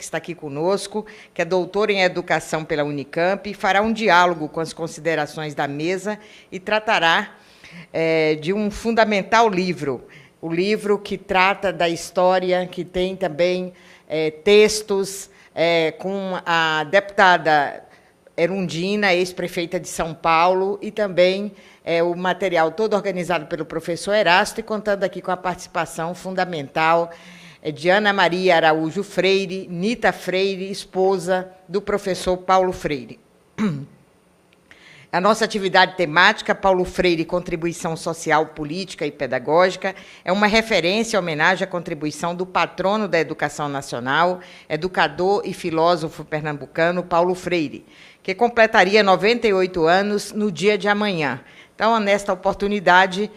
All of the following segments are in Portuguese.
que está aqui conosco, que é doutor em Educação pela Unicamp, e fará um diálogo com as considerações da mesa e tratará de um fundamental livro, o livro que trata da história, que tem também textos com a deputada Erundina, ex-prefeita de São Paulo, e também o material todo organizado pelo professor Erasto, e contando aqui com a participação fundamental de Ana Maria Araújo Freire, Nita Freire, esposa do professor Paulo Freire. A nossa atividade temática, Paulo Freire, Contribuição Social, Política e Pedagógica, é uma referência, homenagem à contribuição do patrono da educação nacional, educador e filósofo pernambucano, Paulo Freire, que completaria 98 anos no dia de amanhã. Então, nesta oportunidade,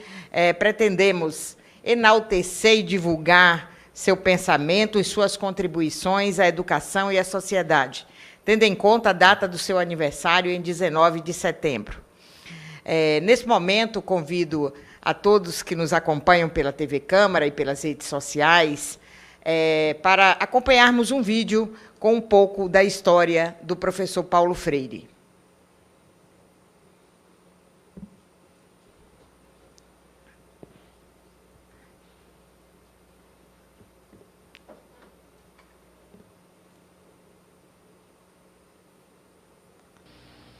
pretendemos enaltecer e divulgar seu pensamento e suas contribuições à educação e à sociedade, tendo em conta a data do seu aniversário, em 19 de setembro. Nesse momento, convido a todos que nos acompanham pela TV Câmara e pelas redes sociais para acompanharmos um vídeo com um pouco da história do professor Paulo Freire.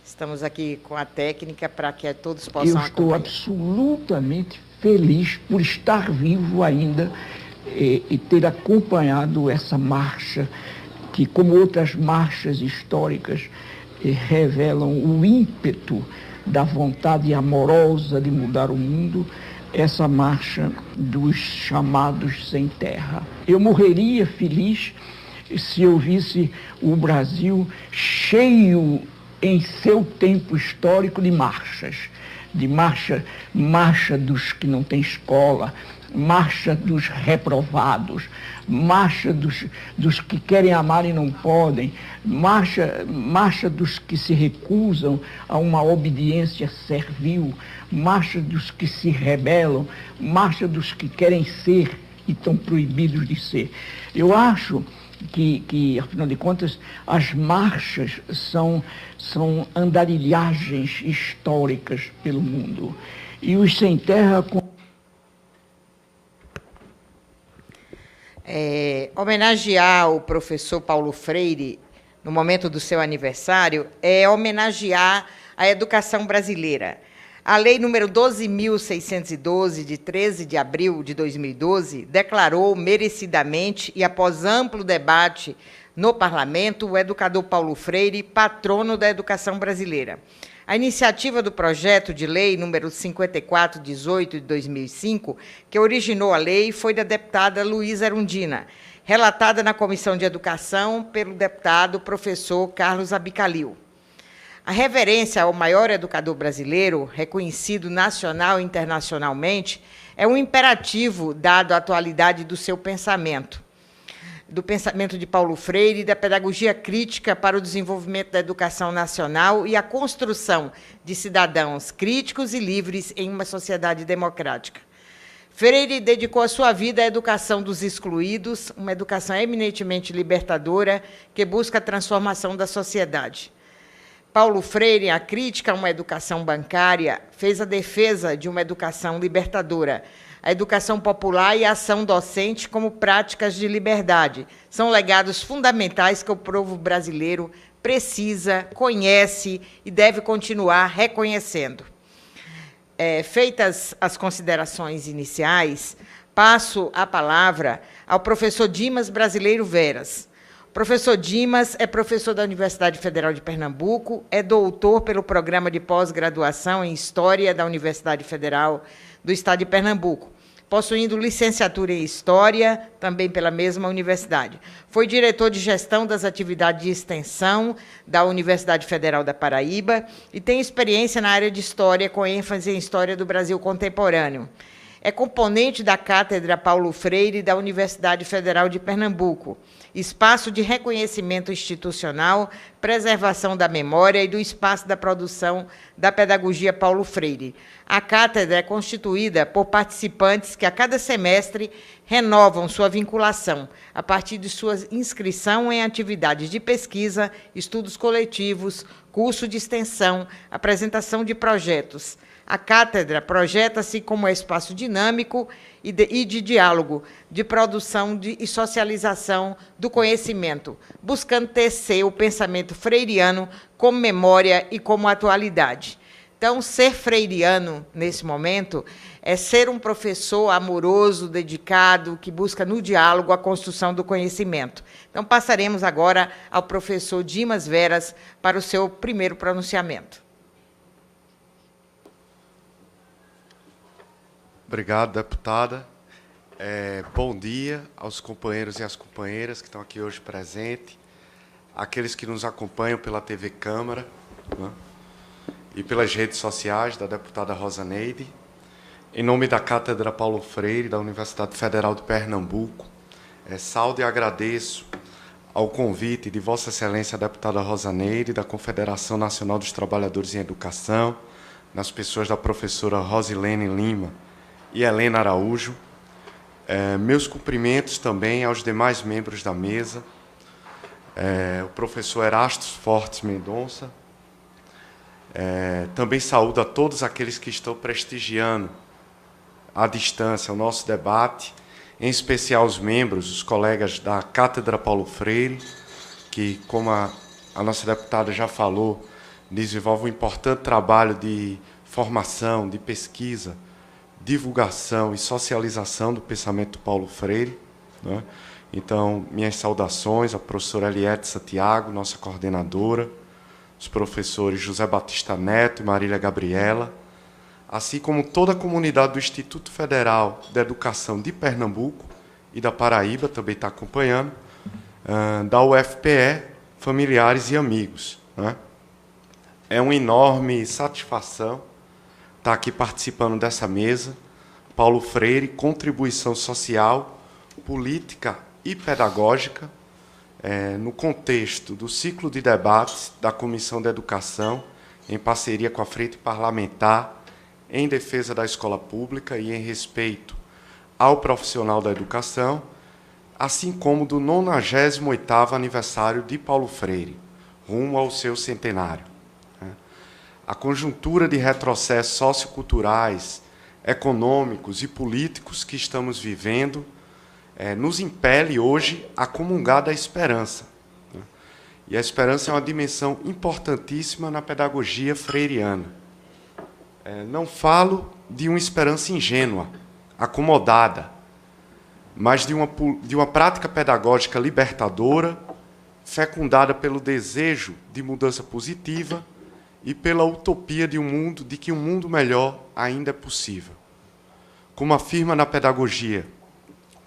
Estamos aqui com a técnica para que todos possam acompanhar. Eu estou absolutamente feliz por estar vivo ainda e ter acompanhado essa marcha, que, como outras marchas históricas, revelam o ímpeto da vontade amorosa de mudar o mundo, essa marcha dos chamados sem terra. Eu morreria feliz se eu visse o Brasil cheio, em seu tempo histórico, de marchas, marcha dos que não têm escola, marcha dos reprovados, marcha dos que querem amar e não podem, marcha dos que se recusam a uma obediência servil, marcha dos que se rebelam, marcha dos que querem ser e estão proibidos de ser. Eu acho que, afinal de contas, as marchas são andarilhagens históricas pelo mundo. E os sem terra... Homenagear o professor Paulo Freire, no momento do seu aniversário, é homenagear a educação brasileira. A Lei número 12.612, de 13 de abril de 2012, declarou merecidamente e após amplo debate no Parlamento o educador Paulo Freire patrono da educação brasileira. A iniciativa do projeto de lei número 5418 de 2005, que originou a lei, foi da deputada Luísa Erundina, relatada na Comissão de Educação pelo deputado professor Carlos Abicalil. A reverência ao maior educador brasileiro, reconhecido nacional e internacionalmente, é um imperativo dado à atualidade do seu pensamento, do pensamento de Paulo Freire e da pedagogia crítica para o desenvolvimento da educação nacional e a construção de cidadãos críticos e livres em uma sociedade democrática. Freire dedicou a sua vida à educação dos excluídos, uma educação eminentemente libertadora que busca a transformação da sociedade. Paulo Freire, a crítica a uma educação bancária, fez a defesa de uma educação libertadora. A educação popular e a ação docente como práticas de liberdade são legados fundamentais que o povo brasileiro precisa, conhece e deve continuar reconhecendo. Feitas as considerações iniciais, passo a palavra ao professor Dimas Brasileiro Veras. Professor Dimas é professor da Universidade Federal de Pernambuco, é doutor pelo Programa de Pós-Graduação em História da Universidade Federal do Estado de Pernambuco, possuindo licenciatura em História, também pela mesma universidade. Foi diretor de Gestão das Atividades de Extensão da Universidade Federal da Paraíba e tem experiência na área de História, com ênfase em História do Brasil Contemporâneo. É componente da Cátedra Paulo Freire da Universidade Federal de Pernambuco, espaço de reconhecimento institucional, preservação da memória e do espaço da produção da pedagogia Paulo Freire. A cátedra é constituída por participantes que, a cada semestre, renovam sua vinculação, a partir de sua inscrição em atividades de pesquisa, estudos coletivos, curso de extensão, apresentação de projetos. A cátedra projeta-se como espaço dinâmico e de diálogo, de produção e socialização do conhecimento, buscando tecer o pensamento freiriano como memória e como atualidade. Então, ser freiriano, nesse momento, é ser um professor amoroso, dedicado, que busca no diálogo a construção do conhecimento. Então, passaremos agora ao professor Dimas Veras para o seu primeiro pronunciamento. Obrigado, deputada. Bom dia aos companheiros e às companheiras que estão aqui hoje presentes, aqueles que nos acompanham pela TV Câmara, né, e pelas redes sociais da deputada Rosaneide. Em nome da Cátedra Paulo Freire, da Universidade Federal de Pernambuco, saúdo e agradeço ao convite de Vossa Excelência a deputada Rosaneide, da Confederação Nacional dos Trabalhadores em Educação, nas pessoas da professora Rosilene Lima e Helena Araújo. Meus cumprimentos também aos demais membros da mesa, o professor Erastos Fortes Mendonça. Também saúdo a todos aqueles que estão prestigiando à distância o nosso debate, em especial os membros, os colegas da Cátedra Paulo Freire, que, como a nossa deputada já falou, desenvolve um importante trabalho de formação, de pesquisa, divulgação e socialização do pensamento Paulo Freire, né? Então, minhas saudações à professora Eliette Santiago, nossa coordenadora, os professores José Batista Neto e Marília Gabriela, assim como toda a comunidade do Instituto Federal de Educação de Pernambuco e da Paraíba, também está acompanhando, da UFPE, familiares e amigos, né? É uma enorme satisfação estar aqui participando dessa mesa. Paulo Freire, contribuição social, política e pedagógica, no contexto do ciclo de debates da Comissão de Educação, em parceria com a Frente Parlamentar, em defesa da escola pública e em respeito ao profissional da educação, assim como do 98º aniversário de Paulo Freire, rumo ao seu centenário. A conjuntura de retrocessos socioculturais, econômicos e políticos que estamos vivendo nos impele hoje a comungar da esperança. E a esperança é uma dimensão importantíssima na pedagogia freiriana. Não falo de uma esperança ingênua, acomodada, mas de uma prática pedagógica libertadora, fecundada pelo desejo de mudança positiva e pela utopia de que um mundo melhor ainda é possível. Como afirma na pedagogia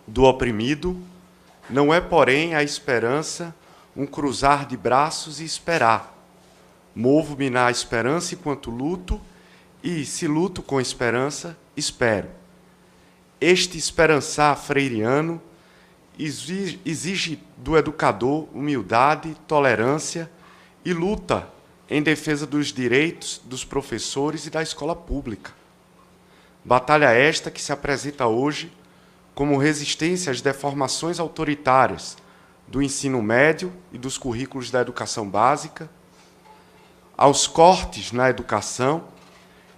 do oprimido, não é, porém, a esperança um cruzar de braços e esperar. Movo-me na esperança enquanto luto, e, se luto com esperança, espero. Este esperançar freiriano exige do educador humildade, tolerância e luta em defesa dos direitos dos professores e da escola pública. Batalha esta que se apresenta hoje como resistência às deformações autoritárias do ensino médio e dos currículos da educação básica, aos cortes na educação,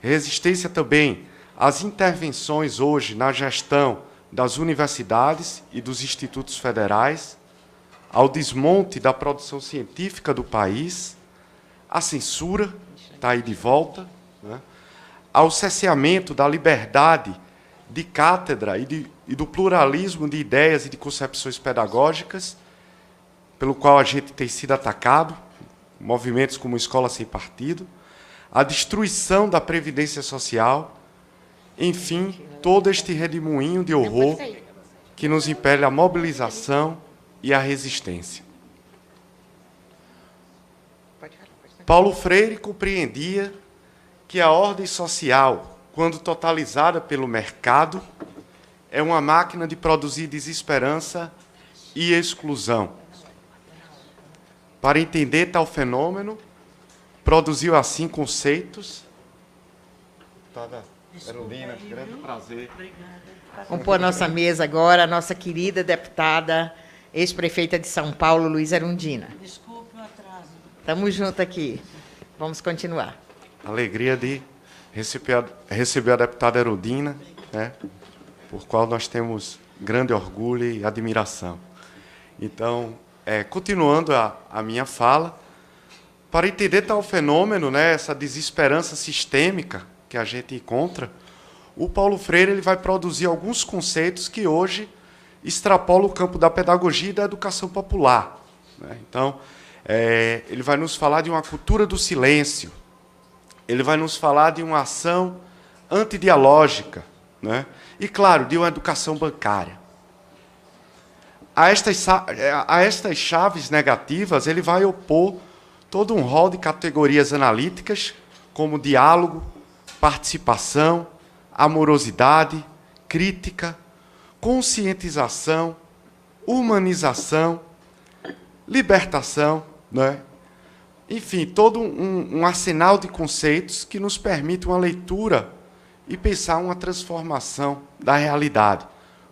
resistência também às intervenções hoje na gestão das universidades e dos institutos federais, ao desmonte da produção científica do país, à censura, está aí de volta, né? Ao cerceamento da liberdade de cátedra e do pluralismo de ideias e de concepções pedagógicas, pelo qual a gente tem sido atacado, movimentos como Escola Sem Partido, a destruição da Previdência Social, enfim, todo este redemoinho de horror que nos impele a mobilização e a resistência. Paulo Freire compreendia que a ordem social quando totalizada pelo mercado, é uma máquina de produzir desesperança e exclusão. Para entender tal fenômeno, produziu assim conceitos. Erundina, grande prazer. Vamos pôr a nossa mesa agora, a nossa querida deputada, ex-prefeita de São Paulo, Luísa Erundina. Desculpe o atraso. Estamos juntos aqui. Vamos continuar. Alegria de receber a deputada Erundina, né, por qual nós temos grande orgulho e admiração. Então, continuando a minha fala, para entender tal fenômeno, né, essa desesperança sistêmica que a gente encontra, o Paulo Freire ele vai produzir alguns conceitos que hoje extrapolam o campo da pedagogia e da educação popular, né? Então, ele vai nos falar de uma cultura do silêncio, ele vai nos falar de uma ação antidialógica, né? E, claro, de uma educação bancária. A estas chaves negativas, ele vai opor todo um rol de categorias analíticas, como diálogo, participação, amorosidade, crítica, conscientização, humanização, libertação, né? Enfim, todo um arsenal de conceitos que nos permite uma leitura e pensar uma transformação da realidade,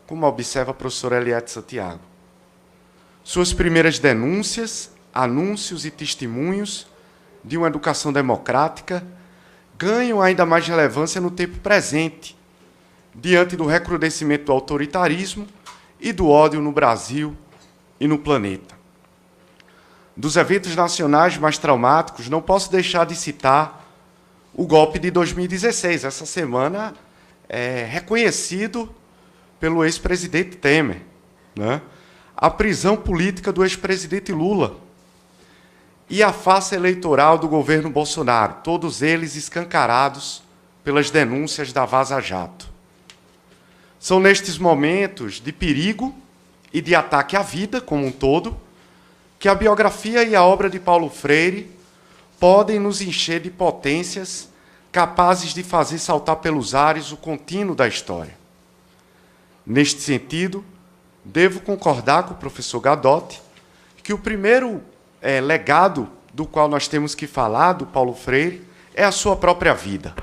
como observa a professora Eliette Santiago. Suas primeiras denúncias, anúncios e testemunhos de uma educação democrática ganham ainda mais relevância no tempo presente, diante do recrudescimento do autoritarismo e do ódio no Brasil e no planeta. Dos eventos nacionais mais traumáticos, não posso deixar de citar o golpe de 2016, essa semana reconhecido pelo ex-presidente Temer, né? A prisão política do ex-presidente Lula e a farsa eleitoral do governo Bolsonaro, todos eles escancarados pelas denúncias da Vaza Jato. São nestes momentos de perigo e de ataque à vida como um todo que a biografia e a obra de Paulo Freire podem nos encher de potências capazes de fazer saltar pelos ares o contínuo da história. Neste sentido, devo concordar com o professor Gadotti que o primeiro legado do qual nós temos que falar, do Paulo Freire, é a sua própria vida.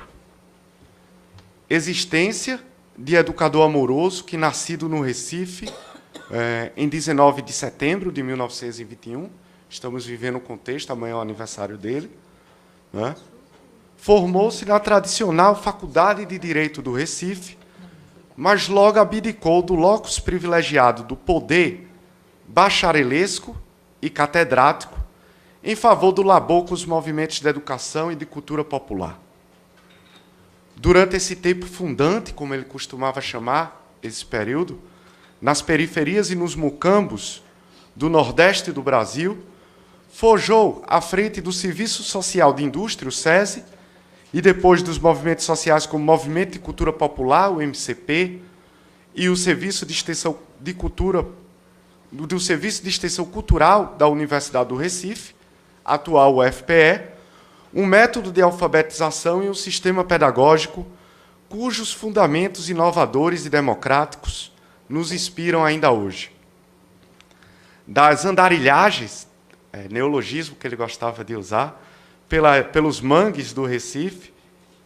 Existência de educador amoroso que, nascido no Recife, em 19 de setembro de 1921, estamos vivendo o contexto, amanhã é o aniversário dele, né? Formou-se na tradicional Faculdade de Direito do Recife, mas logo abdicou do locus privilegiado do poder bacharelesco e catedrático em favor do labor com os movimentos de educação e de cultura popular. Durante esse tempo fundante, como ele costumava chamar esse período, nas periferias e nos mucambos do Nordeste do Brasil, forjou à frente do Serviço Social de Indústria, o SESI, e depois dos movimentos sociais como o Movimento de Cultura Popular, o MCP, e o Serviço de Extensão de Cultura, do Serviço de Extensão Cultural da Universidade do Recife, atual UFPE, um método de alfabetização e um sistema pedagógico cujos fundamentos inovadores e democráticos nos inspiram ainda hoje. Das andarilhagens, neologismo que ele gostava de usar, pelos mangues do Recife,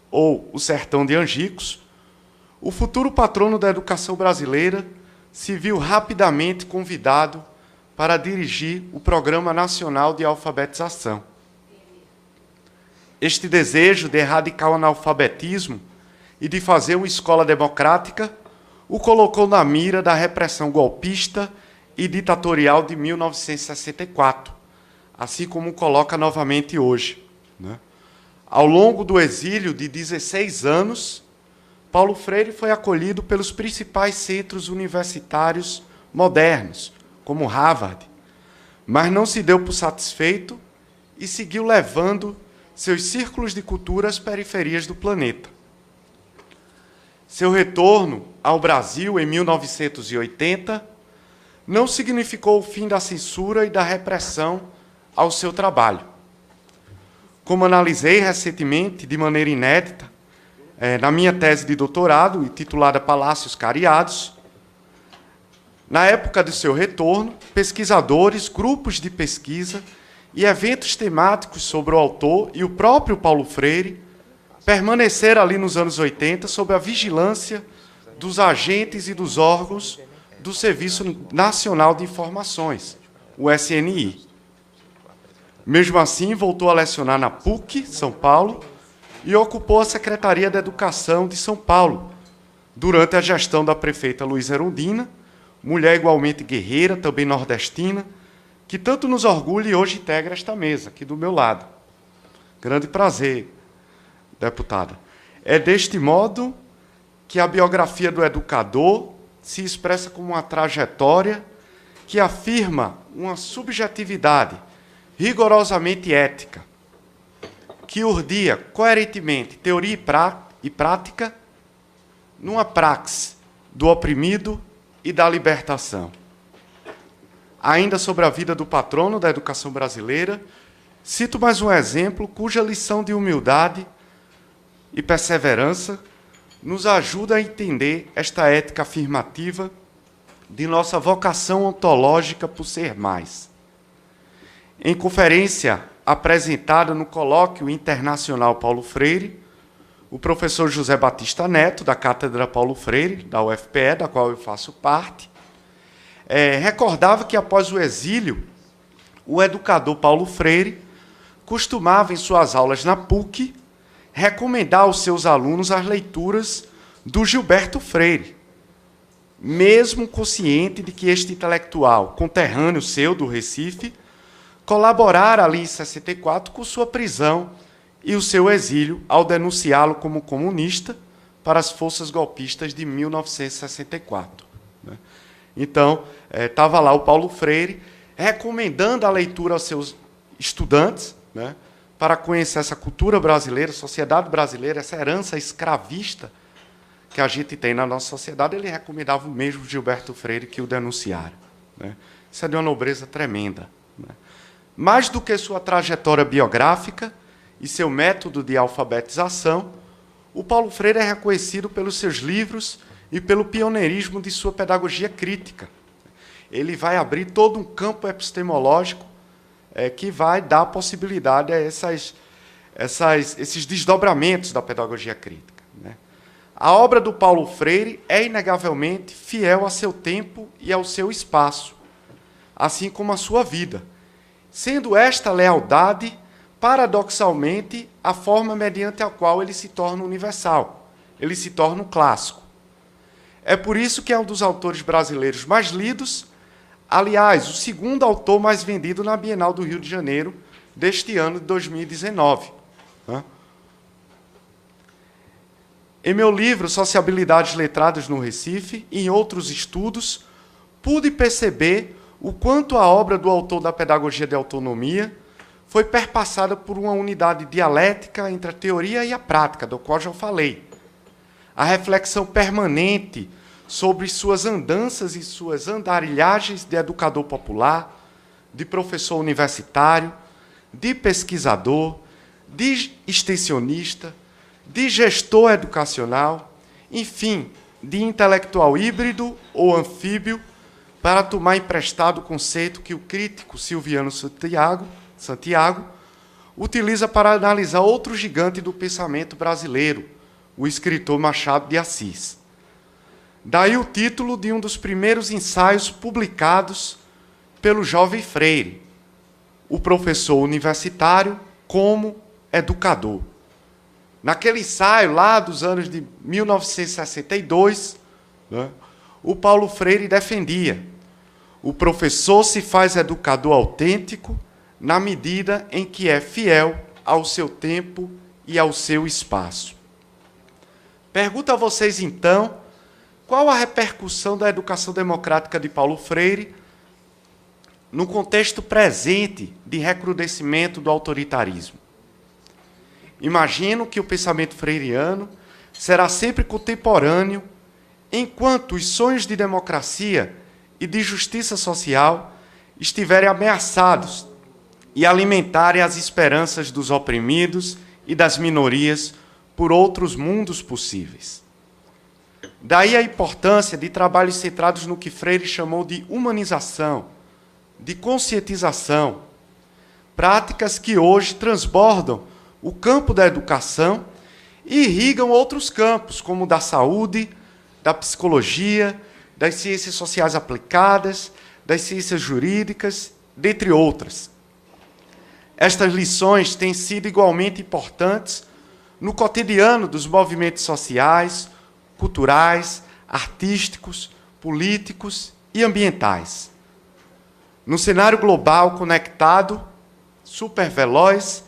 ou o sertão de Angicos, o futuro patrono da educação brasileira se viu rapidamente convidado para dirigir o Programa Nacional de Alfabetização. Este desejo de erradicar o analfabetismo e de fazer uma escola democrática o colocou na mira da repressão golpista e ditatorial de 1964, assim como coloca novamente hoje, né? Ao longo do exílio de 16 anos, Paulo Freire foi acolhido pelos principais centros universitários modernos, como Harvard, mas não se deu por satisfeito e seguiu levando seus círculos de cultura às periferias do planeta. Seu retorno ao Brasil em 1980 não significou o fim da censura e da repressão ao seu trabalho. Como analisei recentemente, de maneira inédita, na minha tese de doutorado, intitulada Palácios Cariados. Na época do seu retorno, pesquisadores, grupos de pesquisa e eventos temáticos sobre o autor e o próprio Paulo Freire permaneceram ali nos anos 80 sob a vigilância dos agentes e dos órgãos do Serviço Nacional de Informações, o SNI. Mesmo assim, voltou a lecionar na PUC, São Paulo, e ocupou a Secretaria da Educação de São Paulo, durante a gestão da prefeita Luísa Erundina, mulher igualmente guerreira, também nordestina, que tanto nos orgulha e hoje integra esta mesa, aqui do meu lado. Grande prazer, deputada. É deste modo que a biografia do educador se expressa como uma trajetória que afirma uma subjetividade rigorosamente ética, que urdia coerentemente teoria e prática numa praxe do oprimido e da libertação. Ainda sobre a vida do patrono da educação brasileira, cito mais um exemplo cuja lição de humildade e perseverança nos ajuda a entender esta ética afirmativa de nossa vocação ontológica por ser mais. Em conferência apresentada no Colóquio Internacional Paulo Freire, o professor José Batista Neto, da Cátedra Paulo Freire, da UFPE, da qual eu faço parte, recordava que, após o exílio, o educador Paulo Freire costumava, em suas aulas na PUC, recomendar aos seus alunos as leituras do Gilberto Freire, mesmo consciente de que este intelectual, conterrâneo seu do Recife, colaborara ali em 64 com sua prisão e o seu exílio ao denunciá-lo como comunista para as forças golpistas de 1964. Então, estava lá o Paulo Freire recomendando a leitura aos seus estudantes, para conhecer essa cultura brasileira, sociedade brasileira, essa herança escravista que a gente tem na nossa sociedade. Ele recomendava o mesmo Gilberto Freire que o denunciara. Isso é de uma nobreza tremenda. Mais do que sua trajetória biográfica e seu método de alfabetização, o Paulo Freire é reconhecido pelos seus livros e pelo pioneirismo de sua pedagogia crítica. Ele vai abrir todo um campo epistemológico que vai dar possibilidade a esses desdobramentos da pedagogia crítica. A obra do Paulo Freire é inegavelmente fiel a seu tempo e ao seu espaço, assim como a sua vida, sendo esta lealdade, paradoxalmente, a forma mediante a qual ele se torna universal, ele se torna um clássico. É por isso que é um dos autores brasileiros mais lidos, aliás, o segundo autor mais vendido na Bienal do Rio de Janeiro deste ano de 2019. Em meu livro Sociabilidades Letradas no Recife e em outros estudos, pude perceber o quanto a obra do autor da Pedagogia de Autonomia foi perpassada por uma unidade dialética entre a teoria e a prática, do qual já falei. A reflexão permanente sobre suas andanças e suas andarilhagens de educador popular, de professor universitário, de pesquisador, de extensionista, de gestor educacional, enfim, de intelectual híbrido ou anfíbio, para tomar emprestado o conceito que o crítico Silviano Santiago utiliza para analisar outro gigante do pensamento brasileiro, o escritor Machado de Assis. Daí o título de um dos primeiros ensaios publicados pelo jovem Freire, o professor universitário como educador. Naquele ensaio, lá dos anos de 1962, o Paulo Freire defendia: o professor se faz educador autêntico na medida em que é fiel ao seu tempo e ao seu espaço. Pergunto a vocês, então, qual a repercussão da educação democrática de Paulo Freire no contexto presente de recrudescimento do autoritarismo? Imagino que o pensamento freiriano será sempre contemporâneo, enquanto os sonhos de democracia e de justiça social estiverem ameaçados e alimentarem as esperanças dos oprimidos e das minorias por outros mundos possíveis. Daí a importância de trabalhos centrados no que Freire chamou de humanização, de conscientização, práticas que hoje transbordam o campo da educação e irrigam outros campos, como o da saúde, da psicologia, das ciências sociais aplicadas, das ciências jurídicas, dentre outras. Estas lições têm sido igualmente importantes no cotidiano dos movimentos sociais, culturais, artísticos, políticos e ambientais. No cenário global conectado, superveloz,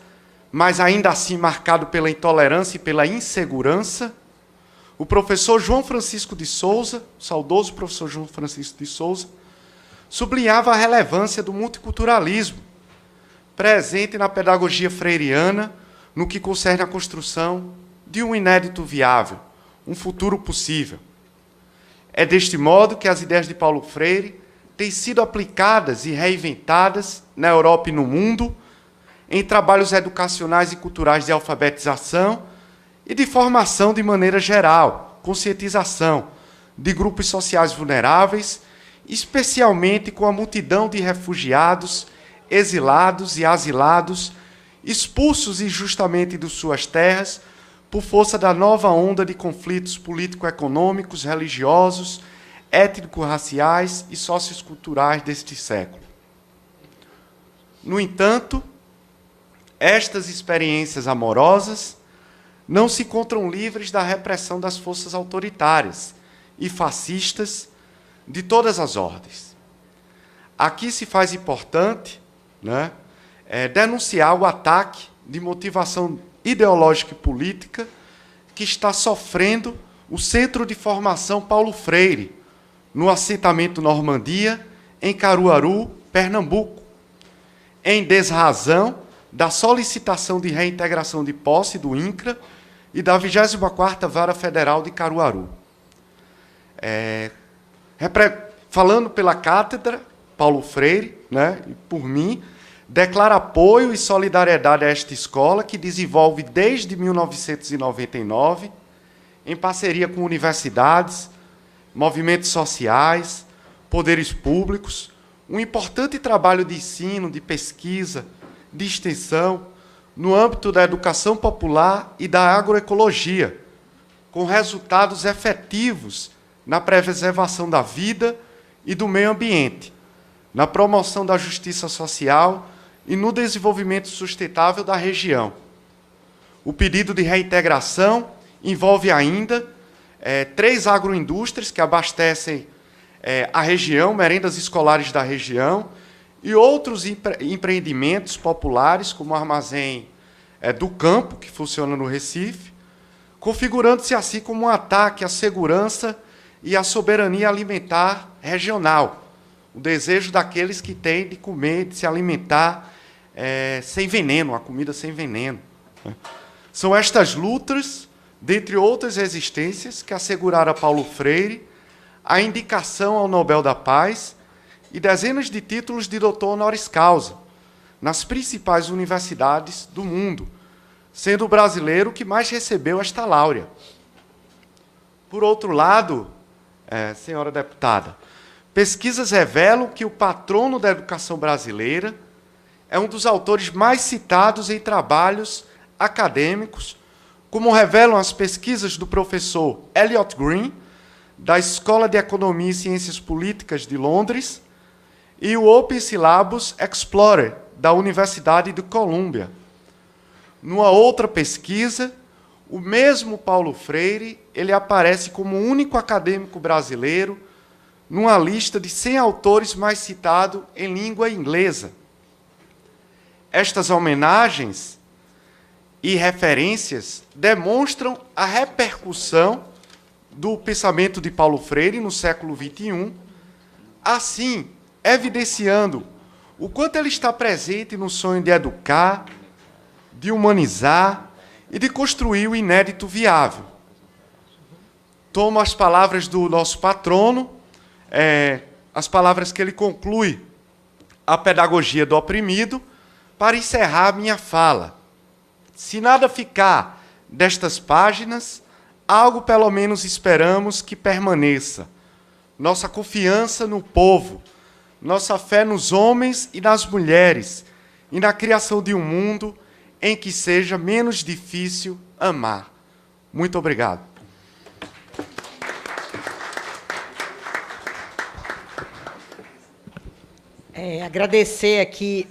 mas ainda assim marcado pela intolerância e pela insegurança, o professor João Francisco de Souza, o saudoso professor João Francisco de Souza, sublinhava a relevância do multiculturalismo, presente na pedagogia freiriana, no que concerne à construção de um inédito viável, um futuro possível. É deste modo que as ideias de Paulo Freire têm sido aplicadas e reinventadas na Europa e no mundo, em trabalhos educacionais e culturais de alfabetização e de formação de maneira geral, conscientização de grupos sociais vulneráveis, especialmente com a multidão de refugiados, exilados e asilados, expulsos injustamente de suas terras por força da nova onda de conflitos político-econômicos, religiosos, étnico-raciais e socioculturais deste século. No entanto, estas experiências amorosas não se encontram livres da repressão das forças autoritárias e fascistas de todas as ordens. Aqui se faz importante, denunciar o ataque de motivação ideológica e política que está sofrendo o Centro de Formação Paulo Freire, no assentamento Normandia, em Caruaru, Pernambuco, em desrazão da solicitação de reintegração de posse do INCRA e da 24ª Vara Federal de Caruaru. Falando pela cátedra, Paulo Freire, e por mim, declara apoio e solidariedade a esta escola, que desenvolve desde 1999, em parceria com universidades, movimentos sociais, poderes públicos, um importante trabalho de ensino, de pesquisa, de extensão, no âmbito da educação popular e da agroecologia, com resultados efetivos na preservação da vida e do meio ambiente, na promoção da justiça social e no desenvolvimento sustentável da região. O pedido de reintegração envolve ainda 3 agroindústrias que abastecem a região, merendas escolares da região, e outros empreendimentos populares, como o Armazém do Campo, que funciona no Recife, configurando-se assim como um ataque à segurança e à soberania alimentar regional, o desejo daqueles que têm de comer, de se alimentar sem veneno, a comida sem veneno. São estas lutas, dentre outras resistências, que asseguraram a Paulo Freire a indicação ao Nobel da Paz e dezenas de títulos de doutor honoris causa nas principais universidades do mundo, sendo o brasileiro que mais recebeu esta láurea. Por outro lado, senhora deputada, pesquisas revelam que o patrono da educação brasileira é um dos autores mais citados em trabalhos acadêmicos, como revelam as pesquisas do professor Elliot Green, da Escola de Economia e Ciências Políticas de Londres, e o Open Syllabus Explorer, da Universidade de Colômbia. Numa outra pesquisa, o mesmo Paulo Freire ele aparece como o único acadêmico brasileiro numa lista de 100 autores mais citados em língua inglesa. Estas homenagens e referências demonstram a repercussão do pensamento de Paulo Freire no século XXI, assim, evidenciando o quanto ele está presente no sonho de educar, de humanizar e de construir o inédito viável. Tomo as palavras do nosso patrono, as palavras que ele conclui a pedagogia do oprimido, para encerrar minha fala. Se nada ficar destas páginas, algo pelo menos esperamos que permaneça. Nossa confiança no povo, nossa fé nos homens e nas mulheres, e na criação de um mundo em que seja menos difícil amar. Muito obrigado. Agradecer aqui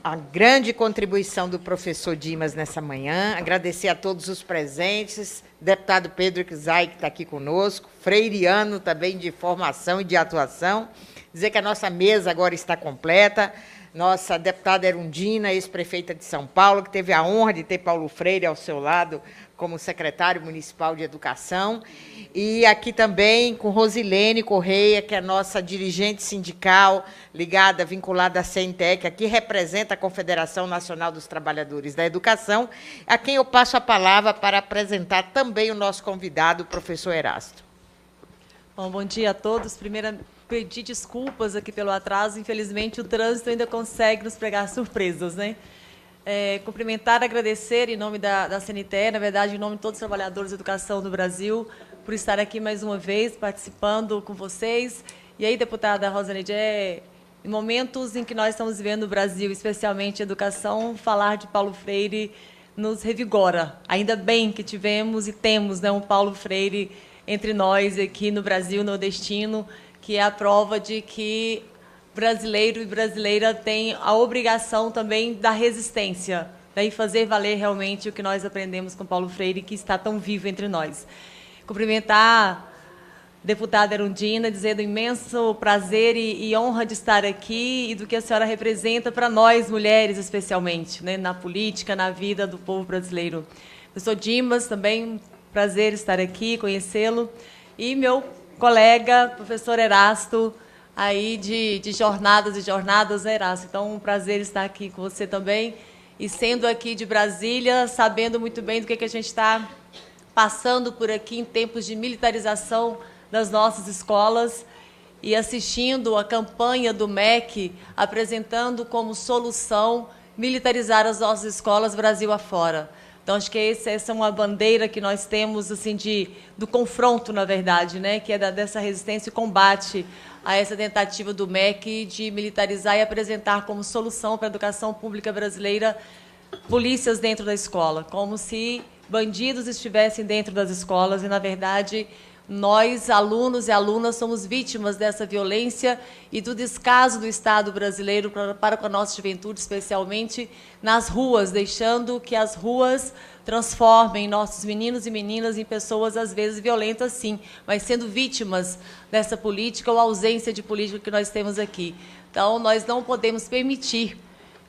a grande contribuição do professor Dimas nessa manhã, agradecer a todos os presentes, deputado Pedro Kizai, que está aqui conosco, freiriano também de formação e de atuação, dizer que a nossa mesa agora está completa, nossa deputada Erundina, ex-prefeita de São Paulo, que teve a honra de ter Paulo Freire ao seu lado como secretário municipal de educação, e aqui também com Rosilene Correia, que é nossa dirigente sindical, ligada, vinculada à CNTE, que aqui representa a Confederação Nacional dos Trabalhadores da Educação, a quem eu passo a palavra para apresentar também o nosso convidado, o professor Erasto. Bom dia a todos. Primeiro, pedir desculpas aqui pelo atraso. Infelizmente, o trânsito ainda consegue nos pregar surpresas, né? Cumprimentar, agradecer em nome da CNTE, na verdade, em nome de todos os trabalhadores da educação do Brasil, por estar aqui mais uma vez, participando com vocês. E aí, deputada Rosaneide, em momentos em que nós estamos vivendo no Brasil, especialmente a educação, falar de Paulo Freire nos revigora. Ainda bem que tivemos e temos, né, um Paulo Freire entre nós aqui no Brasil nordestino, que é a prova de que brasileiro e brasileira tem a obrigação também da resistência, daí fazer valer realmente o que nós aprendemos com Paulo Freire, que está tão vivo entre nós. Cumprimentar a deputada Erundina, dizer do imenso prazer e honra de estar aqui e do que a senhora representa para nós, mulheres, especialmente, né, na política, na vida do povo brasileiro. Professor Dimas, também prazer estar aqui, conhecê-lo. E meu colega, professor Erasto, aí de jornadas e jornadas, né, Erasto? Então, um prazer estar aqui com você também. E sendo aqui de Brasília, sabendo muito bem do que a gente está passando por aqui em tempos de militarização das nossas escolas e assistindo a campanha do MEC apresentando como solução militarizar as nossas escolas Brasil afora. Então, acho que essa é uma bandeira que nós temos assim, do confronto, na verdade, né? Que é dessa resistência e combate a essa tentativa do MEC de militarizar e apresentar como solução para a educação pública brasileira polícias dentro da escola, como se bandidos estivessem dentro das escolas e, na verdade, nós, alunos e alunas, somos vítimas dessa violência e do descaso do Estado brasileiro para com a nossa juventude, especialmente nas ruas, deixando que as ruas transformem nossos meninos e meninas em pessoas, às vezes, violentas, sim, mas sendo vítimas dessa política ou ausência de política que nós temos aqui. Então, nós não podemos permitir.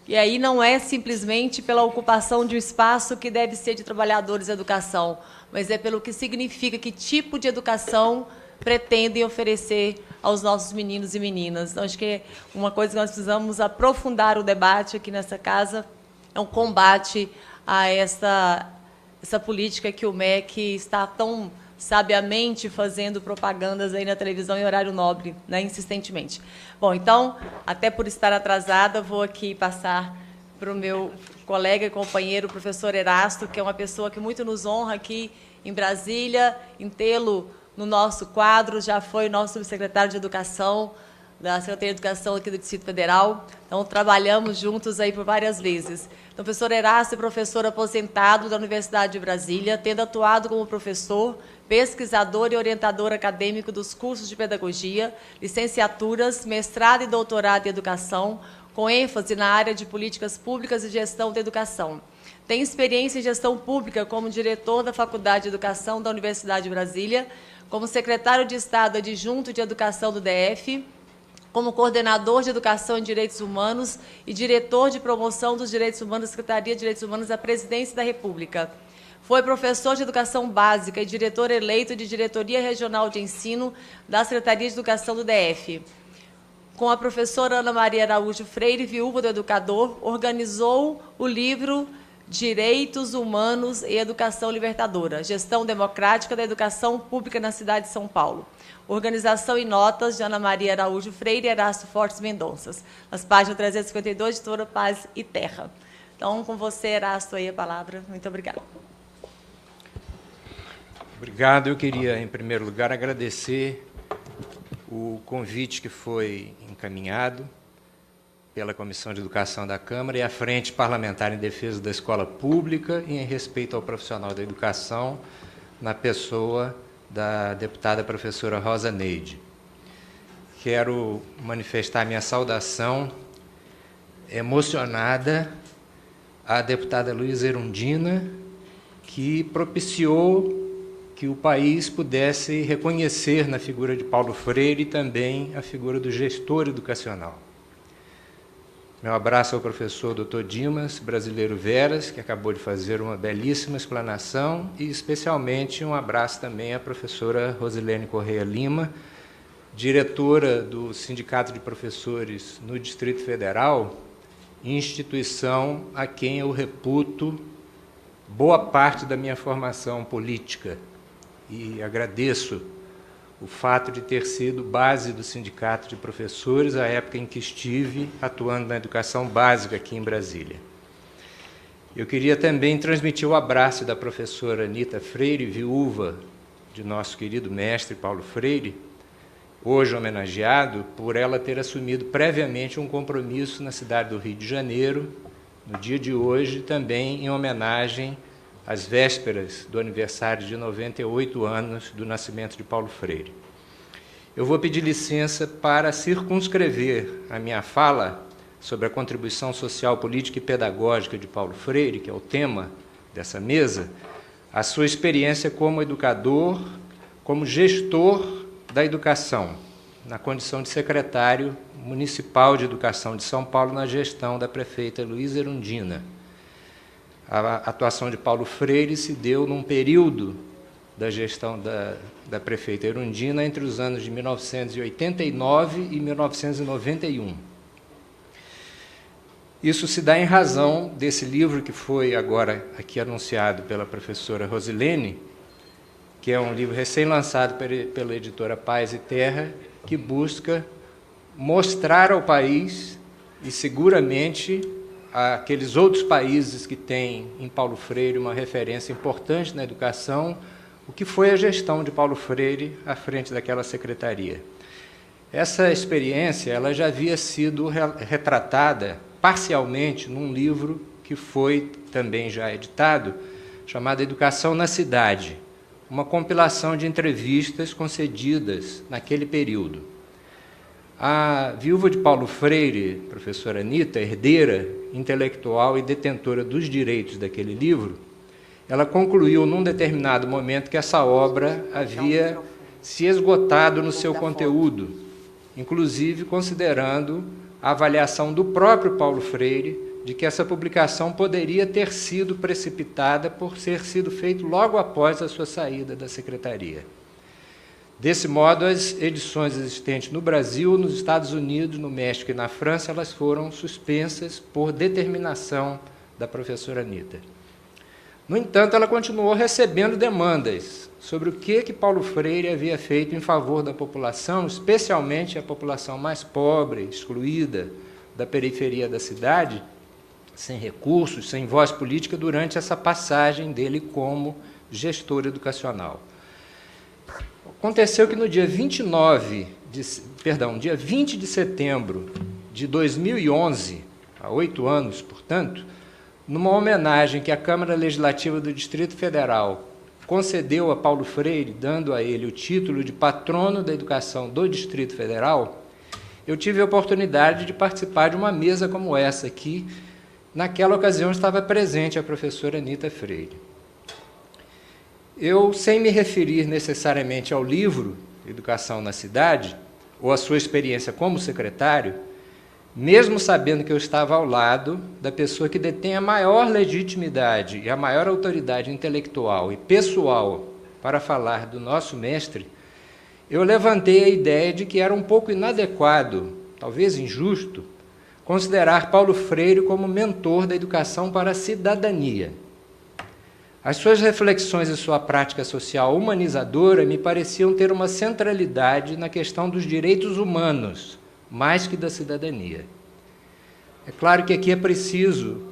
E aí não é simplesmente pela ocupação de um espaço que deve ser de trabalhadores da educação, mas é pelo que significa, que tipo de educação pretendem oferecer aos nossos meninos e meninas. Então, acho que é uma coisa que nós precisamos aprofundar o debate aqui nessa casa, é um combate a essa política que o MEC está tão sabiamente fazendo propagandas aí na televisão em horário nobre, né, insistentemente. Bom, então, até por estar atrasada, vou aqui passar para o meu colega e companheiro, o professor Erasto, que é uma pessoa que muito nos honra aqui em Brasília, em tê-lo no nosso quadro, já foi nosso subsecretário de Educação, da Secretaria de Educação aqui do Distrito Federal. Então, trabalhamos juntos aí por várias vezes. Então, o professor Erasto é professor aposentado da Universidade de Brasília, tendo atuado como professor, pesquisador e orientador acadêmico dos cursos de pedagogia, licenciaturas, mestrado e doutorado em educação, com ênfase na área de políticas públicas e gestão da educação. Tem experiência em gestão pública como diretor da Faculdade de Educação da Universidade de Brasília, como secretário de Estado adjunto de Educação do DF, como coordenador de Educação e Direitos Humanos e diretor de Promoção dos Direitos Humanos da Secretaria de Direitos Humanos da Presidência da República. Foi professor de Educação Básica e diretor eleito de Diretoria Regional de Ensino da Secretaria de Educação do DF. Com a professora Ana Maria Araújo Freire, viúva do educador, organizou o livro Direitos Humanos e Educação Libertadora, Gestão Democrática da Educação Pública na Cidade de São Paulo. Organização e notas de Ana Maria Araújo Freire e Erasto Fortes Mendonças. Nas páginas 352, Editora Paz e Terra. Então, com você, Erasto, aí a palavra. Muito obrigada. Obrigado. Eu queria, em primeiro lugar, agradecer o convite que foi encaminhado pela Comissão de Educação da Câmara e a Frente Parlamentar em Defesa da Escola Pública e em respeito ao profissional da educação, na pessoa da deputada professora Rosa Neide. Quero manifestar minha saudação emocionada à deputada Luísa Erundina, que propiciou que o país pudesse reconhecer na figura de Paulo Freire também a figura do gestor educacional. Meu abraço ao professor Dr. Dimas Brasileiro Veras, que acabou de fazer uma belíssima explanação, e especialmente um abraço também à professora Rosilene Correia Lima, diretora do Sindicato de Professores no Distrito Federal, instituição a quem eu reputo boa parte da minha formação política. E agradeço o fato de ter sido base do Sindicato de Professores à época em que estive atuando na educação básica aqui em Brasília. Eu queria também transmitir o abraço da professora Anita Freire, viúva de nosso querido mestre Paulo Freire, hoje homenageado, por ela ter assumido previamente um compromisso na cidade do Rio de Janeiro, no dia de hoje, também em homenagem às vésperas do aniversário de 98 anos do nascimento de Paulo Freire. Eu vou pedir licença para circunscrever a minha fala sobre a contribuição social, política e pedagógica de Paulo Freire, que é o tema dessa mesa, a sua experiência como educador, como gestor da educação, na condição de secretário municipal de educação de São Paulo, na gestão da prefeita Luísa Erundina. A atuação de Paulo Freire se deu num período da gestão da prefeita Erundina entre os anos de 1989 e 1991. Isso se dá em razão desse livro que foi agora aqui anunciado pela professora Rosilene, que é um livro recém-lançado pela editora Paz e Terra, que busca mostrar ao país, e seguramente aqueles outros países que têm em Paulo Freire uma referência importante na educação, o que foi a gestão de Paulo Freire à frente daquela secretaria. Essa experiência ela já havia sido retratada parcialmente num livro que foi também já editado, chamado Educação na Cidade, uma compilação de entrevistas concedidas naquele período. A viúva de Paulo Freire, professora Anita, herdeira intelectual e detentora dos direitos daquele livro, ela concluiu num determinado momento que essa obra havia se esgotado no seu conteúdo, inclusive considerando a avaliação do próprio Paulo Freire de que essa publicação poderia ter sido precipitada por ter sido feito logo após a sua saída da secretaria. Desse modo, as edições existentes no Brasil, nos Estados Unidos, no México e na França, elas foram suspensas por determinação da professora Anita. No entanto, ela continuou recebendo demandas sobre o que Paulo Freire havia feito em favor da população, especialmente a população mais pobre, excluída da periferia da cidade, sem recursos, sem voz política, durante essa passagem dele como gestor educacional. Aconteceu que no dia 20 de setembro de 2011, há 8 anos, portanto, numa homenagem que a Câmara Legislativa do Distrito Federal concedeu a Paulo Freire, dando a ele o título de patrono da educação do Distrito Federal, eu tive a oportunidade de participar de uma mesa como essa aqui. Naquela ocasião estava presente a professora Anita Freire. Eu, sem me referir necessariamente ao livro Educação na Cidade, ou à sua experiência como secretário, mesmo sabendo que eu estava ao lado da pessoa que detém a maior legitimidade e a maior autoridade intelectual e pessoal para falar do nosso mestre, eu levantei a ideia de que era um pouco inadequado, talvez injusto, considerar Paulo Freire como mentor da educação para a cidadania. As suas reflexões e sua prática social humanizadora me pareciam ter uma centralidade na questão dos direitos humanos, mais que da cidadania. É claro que aqui é preciso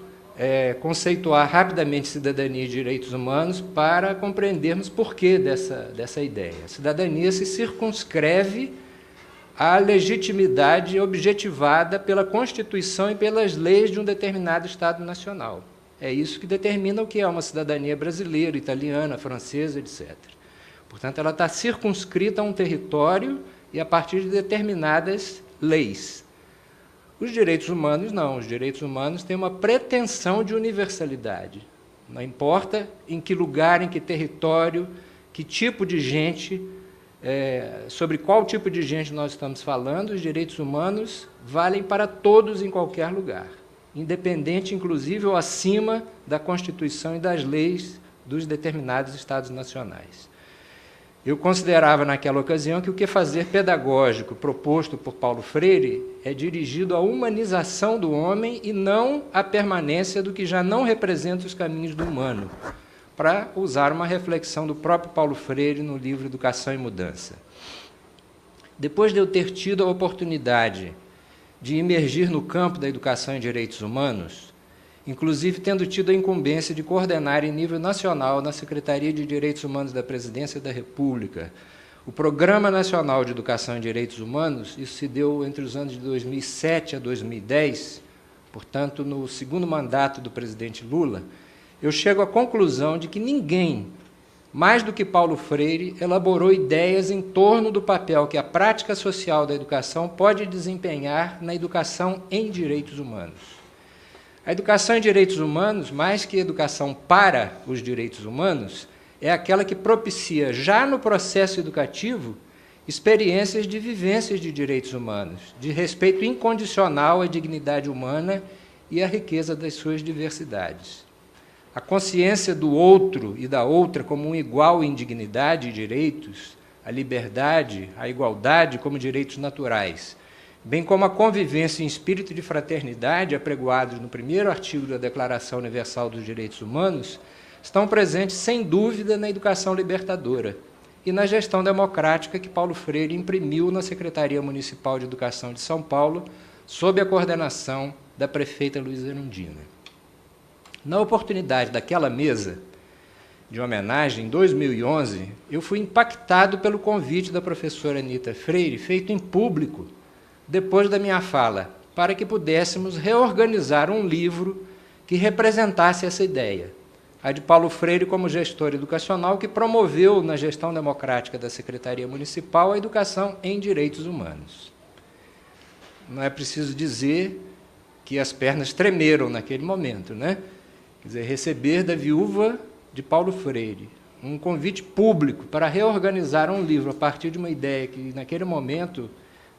conceituar rapidamente cidadania e direitos humanos para compreendermos por que dessa ideia. A cidadania se circunscreve à legitimidade objetivada pela Constituição e pelas leis de um determinado Estado nacional. É isso que determina o que é uma cidadania brasileira, italiana, francesa, etc. Portanto, ela está circunscrita a um território e a partir de determinadas leis. Os direitos humanos não. Os direitos humanos têm uma pretensão de universalidade. Não importa em que lugar, em que território, que tipo de gente, sobre qual tipo de gente nós estamos falando, os direitos humanos valem para todos em qualquer lugar, independente, inclusive, ou acima da Constituição e das leis dos determinados Estados nacionais. Eu considerava, naquela ocasião, que o quefazer pedagógico proposto por Paulo Freire é dirigido à humanização do homem e não à permanência do que já não representa os caminhos do humano, para usar uma reflexão do próprio Paulo Freire no livro Educação e Mudança. Depois de eu ter tido a oportunidade de emergir no campo da educação e direitos humanos, inclusive tendo tido a incumbência de coordenar em nível nacional na Secretaria de Direitos Humanos da Presidência da República o Programa Nacional de Educação e Direitos Humanos, isso se deu entre os anos de 2007 a 2010, portanto, no segundo mandato do presidente Lula, eu chego à conclusão de que ninguém, mais do que Paulo Freire, elaborou ideias em torno do papel que a prática social da educação pode desempenhar na educação em direitos humanos. A educação em direitos humanos, mais que educação para os direitos humanos, é aquela que propicia, já no processo educativo, experiências de vivências de direitos humanos, de respeito incondicional à dignidade humana e à riqueza das suas diversidades. A consciência do outro e da outra como um igual em dignidade e direitos, a liberdade, a igualdade como direitos naturais, bem como a convivência em espírito de fraternidade, apregoados no primeiro artigo da Declaração Universal dos Direitos Humanos, estão presentes, sem dúvida, na educação libertadora e na gestão democrática que Paulo Freire imprimiu na Secretaria Municipal de Educação de São Paulo, sob a coordenação da prefeita Luísa Erundina. Na oportunidade daquela mesa de homenagem, em 2011, eu fui impactado pelo convite da professora Anita Freire, feito em público, depois da minha fala, para que pudéssemos reorganizar um livro que representasse essa ideia, a de Paulo Freire como gestor educacional, que promoveu na gestão democrática da Secretaria Municipal a educação em direitos humanos. Não é preciso dizer que as pernas tremeram naquele momento, né? Quer dizer, receber da viúva de Paulo Freire um convite público para reorganizar um livro a partir de uma ideia que, naquele momento,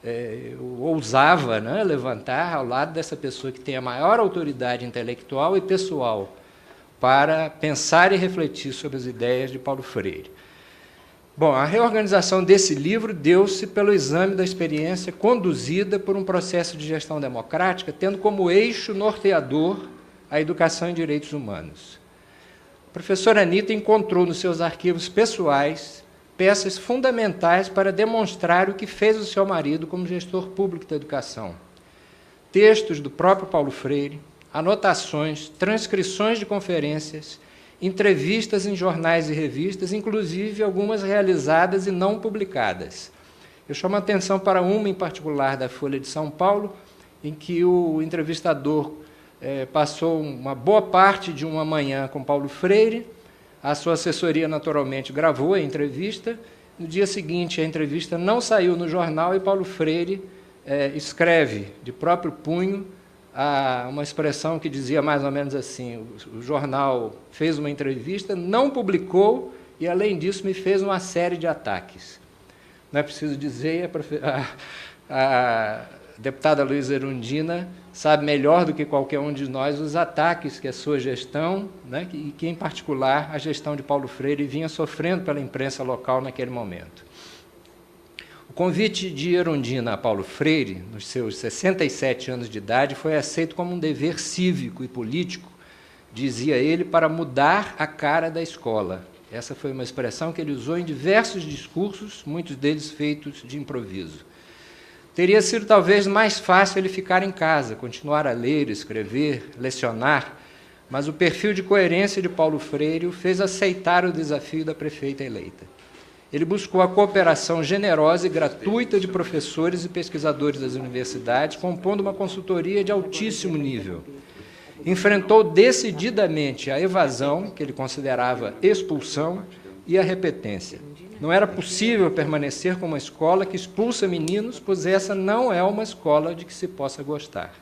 eu ousava, né, levantar ao lado dessa pessoa que tem a maior autoridade intelectual e pessoal para pensar e refletir sobre as ideias de Paulo Freire. Bom, a reorganização desse livro deu-se pelo exame da experiência conduzida por um processo de gestão democrática, tendo como eixo norteador a educação em direitos humanos. A professora Anita encontrou nos seus arquivos pessoais peças fundamentais para demonstrar o que fez o seu marido como gestor público da educação. Textos do próprio Paulo Freire, anotações, transcrições de conferências, entrevistas em jornais e revistas, inclusive algumas realizadas e não publicadas. Eu chamo a atenção para uma em particular da Folha de São Paulo, em que o entrevistador passou uma boa parte de uma manhã com Paulo Freire. A sua assessoria, naturalmente, gravou a entrevista. No dia seguinte, a entrevista não saiu no jornal e Paulo Freire escreve, de próprio punho, uma expressão que dizia mais ou menos assim: o jornal fez uma entrevista, não publicou e, além disso, me fez uma série de ataques. Não é preciso dizer, a deputada Luísa Erundina sabe melhor do que qualquer um de nós os ataques que a sua gestão, né, e que, em particular, a gestão de Paulo Freire vinha sofrendo pela imprensa local naquele momento. O convite de Erundina a Paulo Freire, nos seus 67 anos de idade, foi aceito como um dever cívico e político, dizia ele, para mudar a cara da escola. Essa foi uma expressão que ele usou em diversos discursos, muitos deles feitos de improviso. Teria sido talvez mais fácil ele ficar em casa, continuar a ler, escrever, lecionar, mas o perfil de coerência de Paulo Freire o fez aceitar o desafio da prefeita eleita. Ele buscou a cooperação generosa e gratuita de professores e pesquisadores das universidades, compondo uma consultoria de altíssimo nível. Enfrentou decididamente a evasão, que ele considerava expulsão, e a repetência. Não era possível permanecer com uma escola que expulsa meninos, pois essa não é uma escola de que se possa gostar.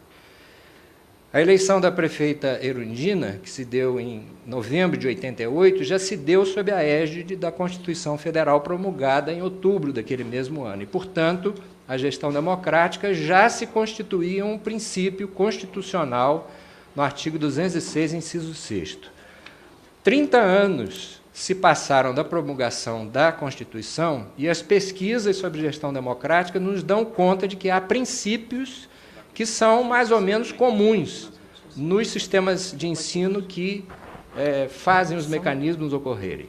A eleição da prefeita Erundina, que se deu em novembro de 88, já se deu sob a égide da Constituição Federal promulgada em outubro daquele mesmo ano. E, portanto, a gestão democrática já se constituía um princípio constitucional no artigo 206, inciso 6º. 30 anos se passaram da promulgação da Constituição e as pesquisas sobre gestão democrática nos dão conta de que há princípios que são mais ou menos comuns nos sistemas de ensino que fazem os mecanismos ocorrerem.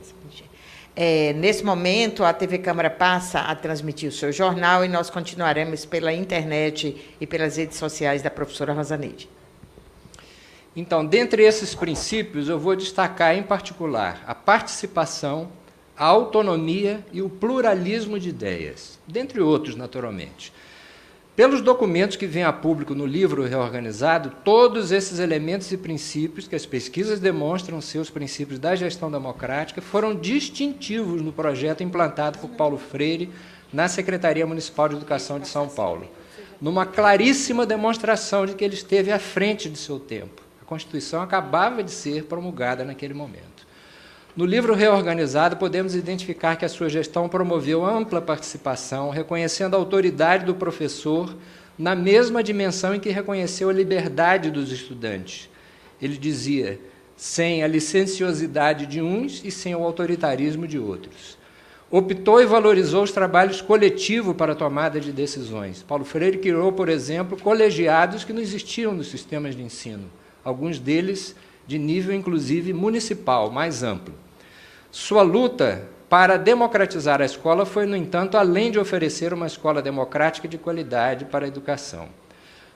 Nesse momento, a TV Câmara passa a transmitir o seu jornal e nós continuaremos pela internet e pelas redes sociais da professora Rosaneide. Então, dentre esses princípios, eu vou destacar, em particular, a participação, a autonomia e o pluralismo de ideias, dentre outros, naturalmente. Pelos documentos que vêm a público no livro reorganizado, todos esses elementos e princípios, que as pesquisas demonstram ser os princípios da gestão democrática, foram distintivos no projeto implantado por Paulo Freire na Secretaria Municipal de Educação de São Paulo, numa claríssima demonstração de que ele esteve à frente de seu tempo. A Constituição acabava de ser promulgada naquele momento. No livro reorganizado, podemos identificar que a sua gestão promoveu ampla participação, reconhecendo a autoridade do professor na mesma dimensão em que reconheceu a liberdade dos estudantes. Ele dizia, sem a licenciosidade de uns e sem o autoritarismo de outros. Optou e valorizou os trabalhos coletivos para a tomada de decisões. Paulo Freire criou, por exemplo, colegiados que não existiam nos sistemas de ensino, alguns deles de nível, inclusive, municipal, mais amplo. Sua luta para democratizar a escola foi, no entanto, além de oferecer uma escola democrática de qualidade para a educação.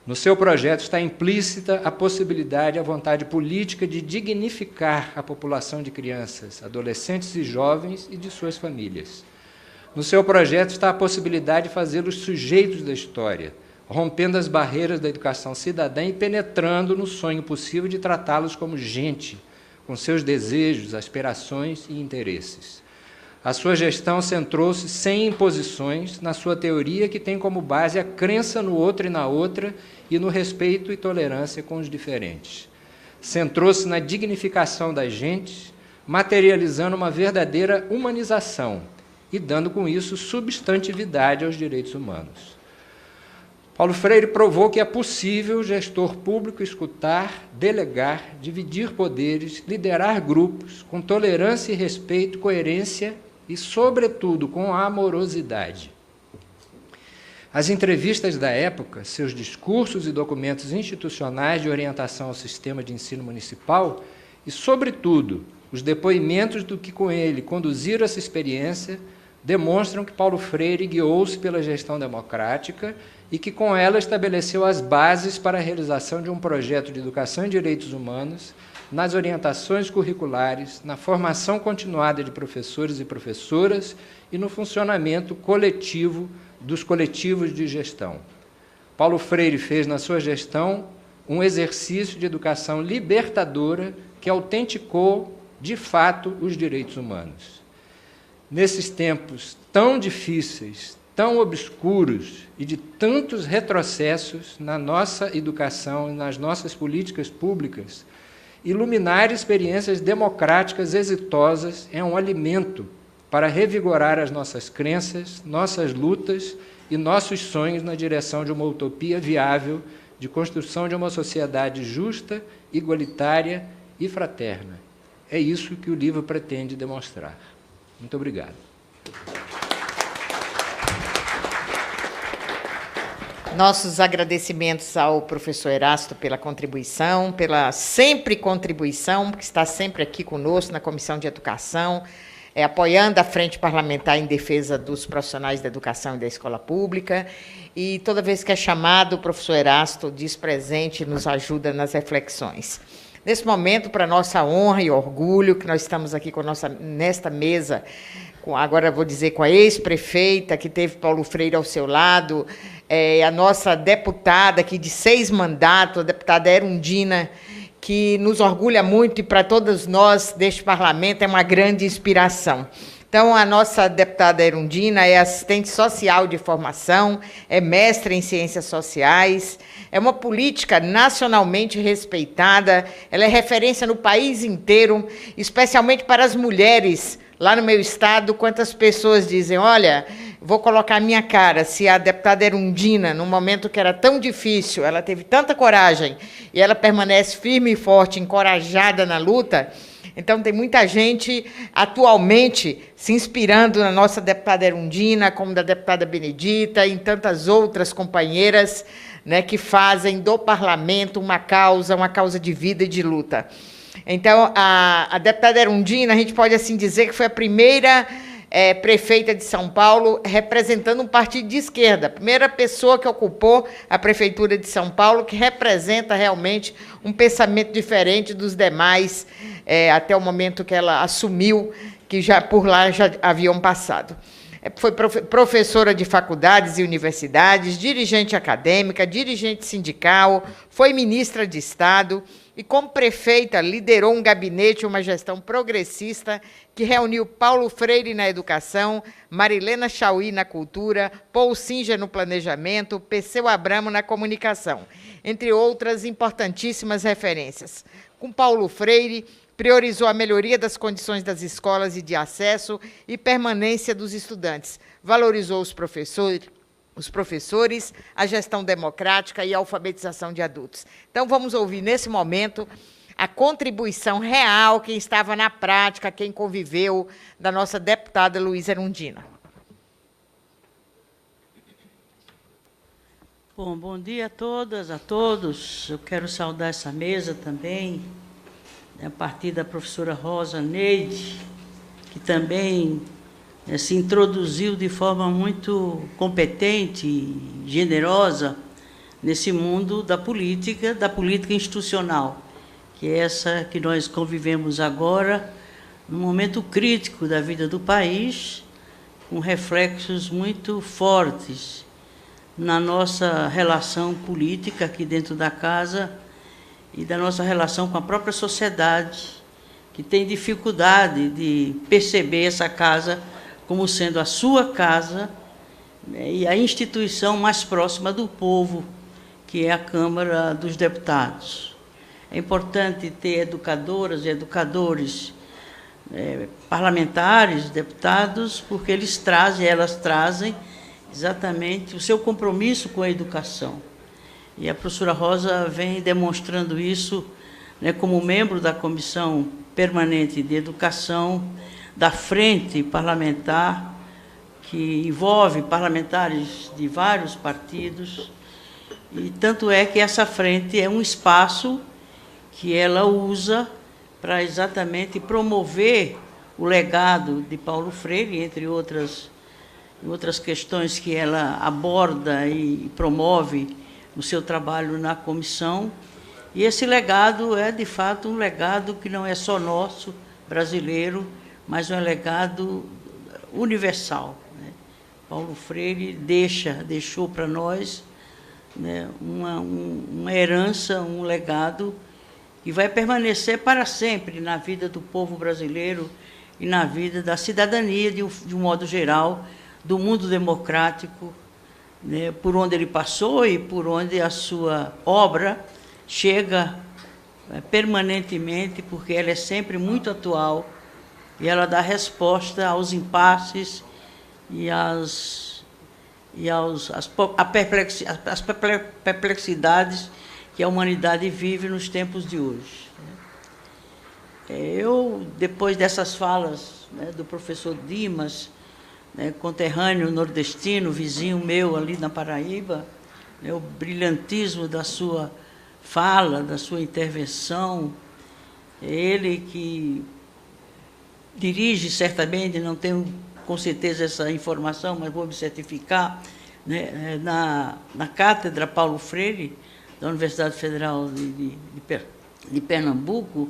No seu projeto está implícita a possibilidade, a vontade política de dignificar a população de crianças, adolescentes e jovens e de suas famílias. No seu projeto está a possibilidade de fazê-los sujeitos da história, rompendo as barreiras da educação cidadã e penetrando no sonho possível de tratá-los como gente, com seus desejos, aspirações e interesses. A sua gestão centrou-se sem imposições na sua teoria, que tem como base a crença no outro e na outra e no respeito e tolerância com os diferentes. Centrou-se na dignificação das gentes, materializando uma verdadeira humanização e dando com isso substantividade aos direitos humanos. Paulo Freire provou que é possível o gestor público escutar, delegar, dividir poderes, liderar grupos com tolerância e respeito, coerência e, sobretudo, com amorosidade. As entrevistas da época, seus discursos e documentos institucionais de orientação ao sistema de ensino municipal e, sobretudo, os depoimentos do que com ele conduziram essa experiência demonstram que Paulo Freire guiou-se pela gestão democrática e que com ela estabeleceu as bases para a realização de um projeto de educação em direitos humanos, nas orientações curriculares, na formação continuada de professores e professoras e no funcionamento coletivo dos coletivos de gestão. Paulo Freire fez na sua gestão um exercício de educação libertadora que autenticou, de fato, os direitos humanos. Nesses tempos tão difíceis, tão obscuros e de tantos retrocessos na nossa educação e nas nossas políticas públicas, iluminar experiências democráticas exitosas é um alimento para revigorar as nossas crenças, nossas lutas e nossos sonhos na direção de uma utopia viável de construção de uma sociedade justa, igualitária e fraterna. É isso que o livro pretende demonstrar. Muito obrigado. Nossos agradecimentos ao professor Erasto pela contribuição, pela sempre contribuição, que está sempre aqui conosco na Comissão de Educação, apoiando a Frente Parlamentar em defesa dos profissionais da educação e da escola pública. E toda vez que é chamado, o professor Erasto diz presente e nos ajuda nas reflexões. Nesse momento, para nossa honra e orgulho, que nós estamos aqui nesta mesa, agora vou dizer com a ex-prefeita, que teve Paulo Freire ao seu lado, a nossa deputada aqui de 6 mandatos, a deputada Erundina, que nos orgulha muito e para todos nós deste parlamento é uma grande inspiração. Então, a nossa deputada Erundina é assistente social de formação, é mestre em ciências sociais, é uma política nacionalmente respeitada, ela é referência no país inteiro, especialmente para as mulheres. Lá no meu estado, quantas pessoas dizem, olha, vou colocar a minha cara, se a deputada Erundina, num momento que era tão difícil, ela teve tanta coragem, e ela permanece firme e forte, encorajada na luta. Então, tem muita gente, atualmente, se inspirando na nossa deputada Erundina, como da deputada Benedita, e em tantas outras companheiras, né, que fazem do parlamento uma causa de vida e de luta. Então, a deputada Erundina, a gente pode assim dizer que foi a primeira prefeita de São Paulo representando um partido de esquerda, a primeira pessoa que ocupou a prefeitura de São Paulo, que representa realmente um pensamento diferente dos demais, até o momento que ela assumiu, que já por lá já haviam passado. Foi professora de faculdades e universidades, dirigente acadêmica, dirigente sindical, foi ministra de Estado e, como prefeita, liderou um gabinete, uma gestão progressista que reuniu Paulo Freire na educação, Marilena Chauí na cultura, Paul Singer no planejamento, Perseu Abramo na comunicação, entre outras importantíssimas referências. Com Paulo Freire, priorizou a melhoria das condições das escolas e de acesso e permanência dos estudantes, valorizou os professores, a gestão democrática e a alfabetização de adultos. Então, vamos ouvir, nesse momento, a contribuição real, quem estava na prática, quem conviveu, da nossa deputada Luísa Erundina. Bom dia a todas, a todos. Eu quero saudar essa mesa também, a partir da professora Rosa Neide, que também se introduziu de forma muito competente e generosa nesse mundo da política institucional, que é essa que nós convivemos agora, num momento crítico da vida do país, com reflexos muito fortes na nossa relação política aqui dentro da casa e da nossa relação com a própria sociedade, que tem dificuldade de perceber essa casa como sendo a sua casa, né, e a instituição mais próxima do povo, que é a Câmara dos Deputados. É importante ter educadoras e educadores, parlamentares, deputados, porque elas trazem exatamente o seu compromisso com a educação. E a professora Rosa vem demonstrando isso, né, como membro da Comissão Permanente de Educação, da Frente Parlamentar, que envolve parlamentares de vários partidos, e tanto é que essa frente é um espaço que ela usa para exatamente promover o legado de Paulo Freire, entre outras questões que ela aborda e promove no seu trabalho na comissão. E esse legado é, de fato, um legado que não é só nosso, brasileiro, mas um legado universal, né? Paulo Freire deixou para nós, né, uma herança, um legado que vai permanecer para sempre na vida do povo brasileiro e na vida da cidadania, de um modo geral, do mundo democrático, né, por onde ele passou e por onde a sua obra chega permanentemente, porque ela é sempre muito atual e ela dá resposta aos impasses e às perplexidades que a humanidade vive nos tempos de hoje. Eu, depois dessas falas, né, do professor Dimas, né, conterrâneo nordestino, vizinho meu ali na Paraíba, né, o brilhantismo da sua fala, da sua intervenção, ele que dirige certamente, não tenho com certeza essa informação, mas vou me certificar, né, na Cátedra Paulo Freire, da Universidade Federal de Pernambuco,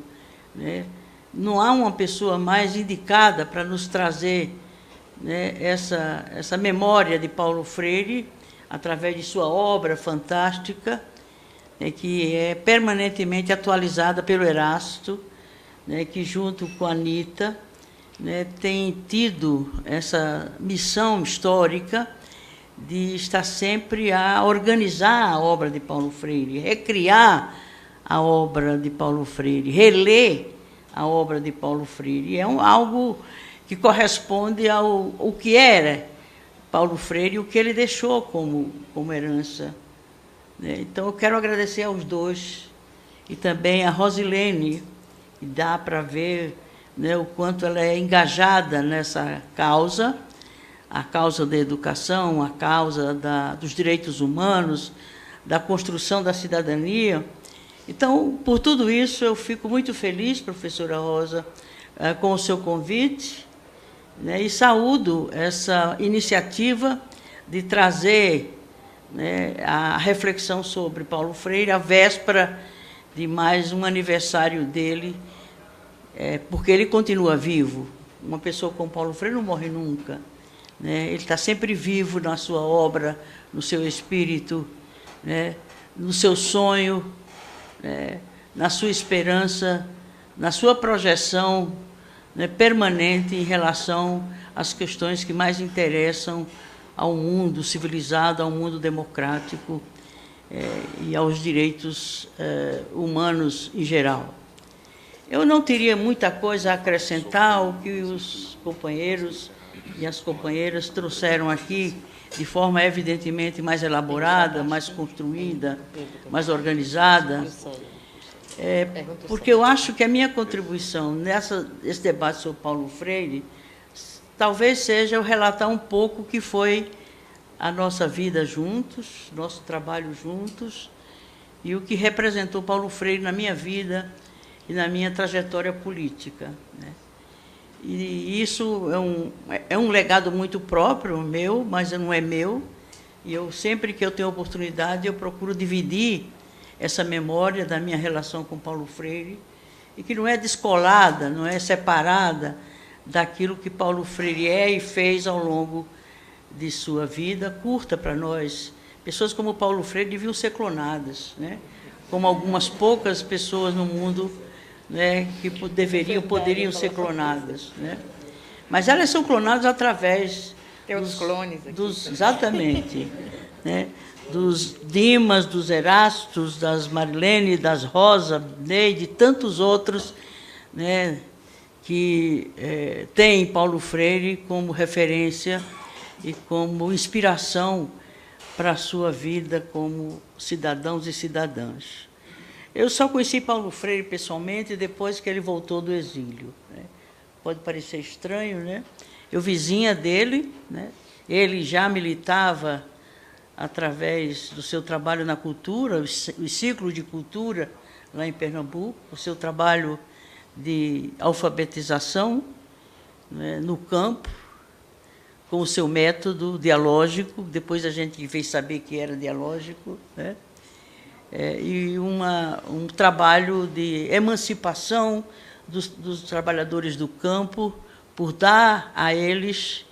né, não há uma pessoa mais indicada para nos trazer, né, essa memória de Paulo Freire, através de sua obra fantástica, né, que é permanentemente atualizada pelo Erasto, né, que junto com a Anita, né, tem tido essa missão histórica de estar sempre a organizar a obra de Paulo Freire, recriar a obra de Paulo Freire, reler a obra de Paulo Freire. É algo que corresponde ao que era Paulo Freire e o que ele deixou como herança. Então, eu quero agradecer aos dois, e também a Rosilene, que dá para ver, né, o quanto ela é engajada nessa causa, a causa da educação, a causa dos direitos humanos, da construção da cidadania. Então, por tudo isso, eu fico muito feliz, professora Rosa, com o seu convite, né, e saúdo essa iniciativa de trazer, né, a reflexão sobre Paulo Freire, à véspera de mais um aniversário dele, porque ele continua vivo. Uma pessoa como Paulo Freire não morre nunca, né? Ele está sempre vivo na sua obra, no seu espírito, né, no seu sonho, na sua esperança, na sua projeção, né, permanente em relação às questões que mais interessam ao mundo civilizado, ao mundo democrático e aos direitos humanos em geral. Eu não teria muita coisa a acrescentar ao que os companheiros e as companheiras trouxeram aqui, de forma evidentemente mais elaborada, mais construída, mais organizada, porque eu acho que a minha contribuição nesse debate sobre Paulo Freire talvez seja eu relatar um pouco o que foi a nossa vida juntos, nosso trabalho juntos, e o que representou Paulo Freire na minha vida e na minha trajetória política, né? E isso é um legado muito próprio meu, mas não é meu. E eu, sempre que eu tenho oportunidade, eu procuro dividir essa memória da minha relação com Paulo Freire, e que não é descolada, não é separada daquilo que Paulo Freire é e fez ao longo de sua vida curta para nós. Pessoas como Paulo Freire deviam ser clonadas, né? Como algumas poucas pessoas no mundo, né, que poderiam ser clonadas, né? Mas elas são clonadas através dos clones aqui. Exatamente, né, dos Dimas, dos Erastos, das Marilene, das Rosa, Neide, tantos outros, né, que têm Paulo Freire como referência e como inspiração para a sua vida como cidadãos e cidadãs. Eu só conheci Paulo Freire pessoalmente depois que ele voltou do exílio, né? Pode parecer estranho, né? Eu vizinha dele, né? Ele já militava através do seu trabalho na cultura, os ciclos de cultura lá em Pernambuco, o seu trabalho de alfabetização, né, no campo, com o seu método dialógico. Depois a gente veio saber que era dialógico, né? E um trabalho de emancipação dos trabalhadores do campo, por dar a eles,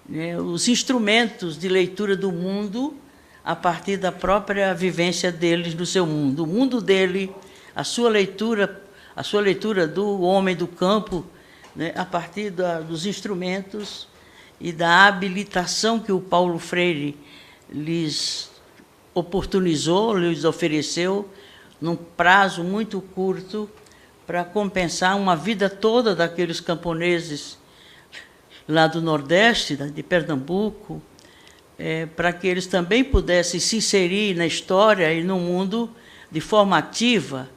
né, os instrumentos de leitura do mundo a partir da própria vivência deles no seu mundo. O mundo dele, a sua leitura do homem do campo, né, a partir dos instrumentos e da habilitação que o Paulo Freire lhes oportunizou, lhes ofereceu, num prazo muito curto, para compensar uma vida toda daqueles camponeses lá do Nordeste, de Pernambuco, para que eles também pudessem se inserir na história e no mundo de forma ativa,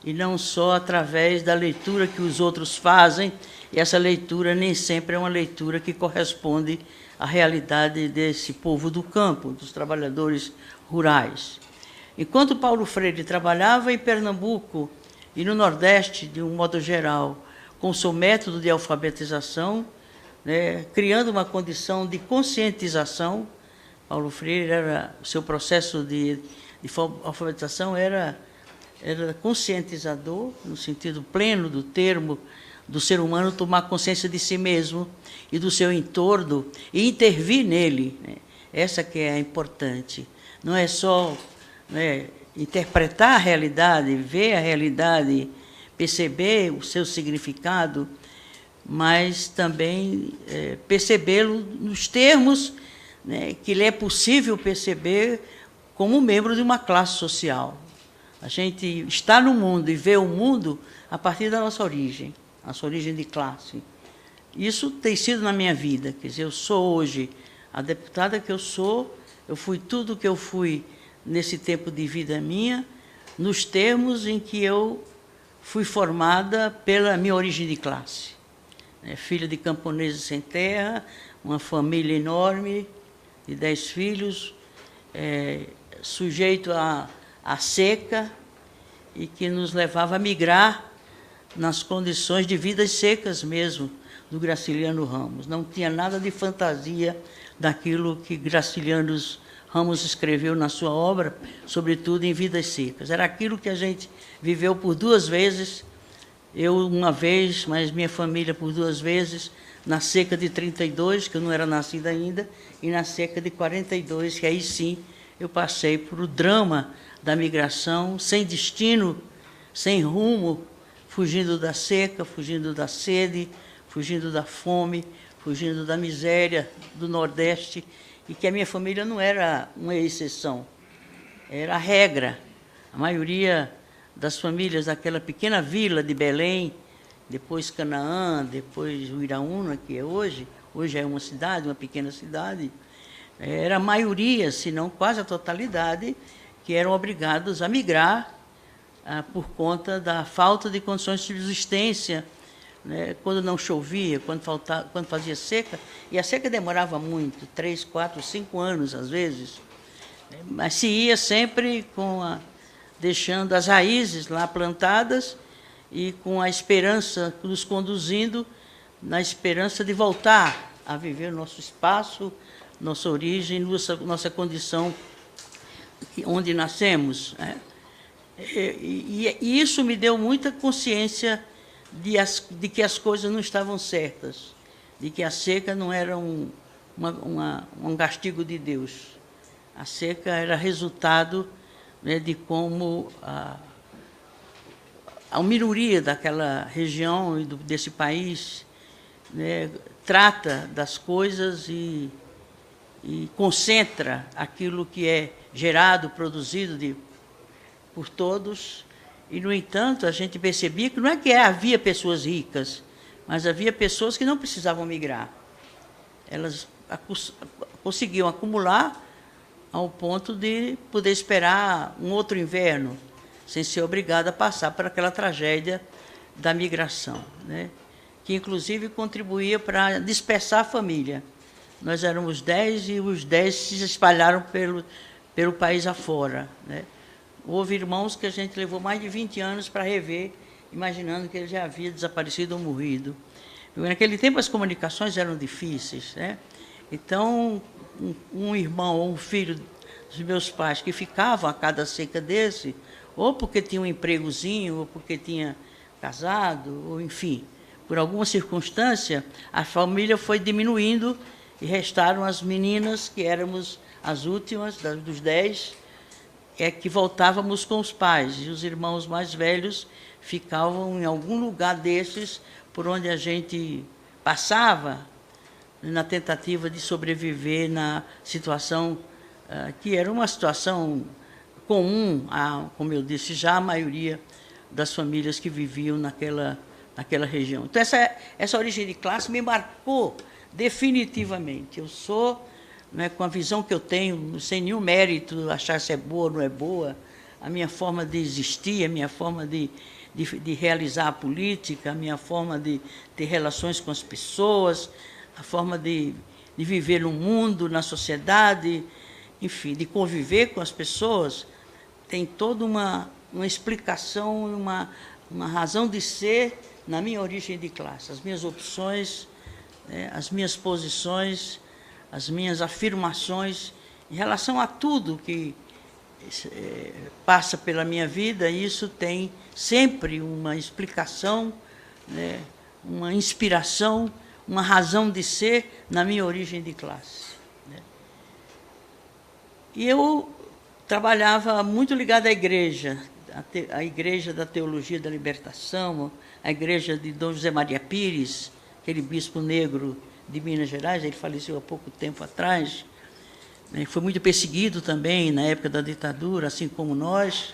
e não só através da leitura que os outros fazem, e essa leitura nem sempre é uma leitura que corresponde à realidade desse povo do campo, dos trabalhadores rurais. Enquanto Paulo Freire trabalhava em Pernambuco e no Nordeste, de um modo geral, com o seu método de alfabetização, né, criando uma condição de conscientização, Paulo Freire o seu processo de alfabetização era era conscientizador, no sentido pleno do termo, do ser humano tomar consciência de si mesmo e do seu entorno e intervir nele, né? Essa que é importante. Não é só, né, interpretar a realidade, ver a realidade, perceber o seu significado, mas também percebê-lo nos termos, né, que lhe é possível perceber como membro de uma classe social. A gente está no mundo e vê o mundo a partir da nossa origem de classe. Isso tem sido na minha vida. Quer dizer, eu sou hoje a deputada que eu sou, eu fui tudo o que eu fui nesse tempo de vida minha, nos termos em que eu fui formada pela minha origem de classe. Filha de camponeses sem terra, uma família enorme, de 10 filhos, sujeito à seca, e que nos levava a migrar nas condições de vidas secas mesmo, do Graciliano Ramos. Não tinha nada de fantasia daquilo que Graciliano Ramos escreveu na sua obra, sobretudo em Vidas Secas. Era aquilo que a gente viveu por 2 vezes, eu uma vez, mas minha família por 2 vezes, na seca de 32, que eu não era nascida ainda, e na seca de 42, que aí sim eu passei por o drama da migração, sem destino, sem rumo, fugindo da seca, fugindo da sede, fugindo da fome, fugindo da miséria do Nordeste, e que a minha família não era uma exceção, era a regra. A maioria das famílias daquela pequena vila de Belém, depois Canaã, depois Uiraúna, que é hoje é uma cidade, uma pequena cidade, era a maioria, se não quase a totalidade, que eram obrigados a migrar por conta da falta de condições de subsistência, né, quando não chovia, quando fazia seca, e a seca demorava muito, 3, 4, 5 anos às vezes, mas se ia sempre deixando as raízes lá plantadas e com a esperança, nos conduzindo na esperança de voltar a viver o nosso espaço, nossa origem, nossa condição onde nascemos, né? E isso me deu muita consciência de que as coisas não estavam certas, de que a seca não era um castigo de Deus. A seca era resultado, né, de como a minoria daquela região e desse país, né, trata das coisas e concentra aquilo que é gerado, produzido por todos. E, no entanto, a gente percebia que não é que havia pessoas ricas, mas havia pessoas que não precisavam migrar. Elas conseguiam acumular ao ponto de poder esperar um outro inverno, sem ser obrigada a passar por aquela tragédia da migração, né? Que, inclusive, contribuía para dispersar a família. Nós éramos 10 e os 10 se espalharam pelo país afora, né? Houve irmãos que a gente levou mais de 20 anos para rever, imaginando que ele já havia desaparecido ou morrido. Naquele tempo as comunicações eram difíceis, né? Então, um irmão ou um filho dos meus pais que ficavam a cada seca desse, ou porque tinha um empregozinho, ou porque tinha casado, ou enfim, por alguma circunstância, a família foi diminuindo e restaram as meninas, que éramos as últimas dos 10, que voltávamos com os pais, e os irmãos mais velhos ficavam em algum lugar desses por onde a gente passava, na tentativa de sobreviver na situação que era uma situação comum, como eu disse, já a maioria das famílias que viviam naquela região. Então, essa origem de classe me marcou definitivamente. Eu sou, né, com a visão que eu tenho, sem nenhum mérito, achar se é boa ou não é boa, a minha forma de existir, a minha forma de realizar a política, a minha forma de ter relações com as pessoas, a forma de viver no mundo, na sociedade, enfim, de conviver com as pessoas, tem toda uma explicação, uma razão de ser na minha origem de classe. As minhas opções, né, as minhas posições, as minhas afirmações em relação a tudo que passa pela minha vida, e isso tem sempre uma explicação, né, uma inspiração, uma razão de ser na minha origem de classe. Né. E eu trabalhava muito ligado à igreja, a Igreja da Teologia da Libertação, a igreja de Dom José Maria Pires, aquele bispo negro de Minas Gerais, ele faleceu há pouco tempo atrás, né, foi muito perseguido também na época da ditadura, assim como nós.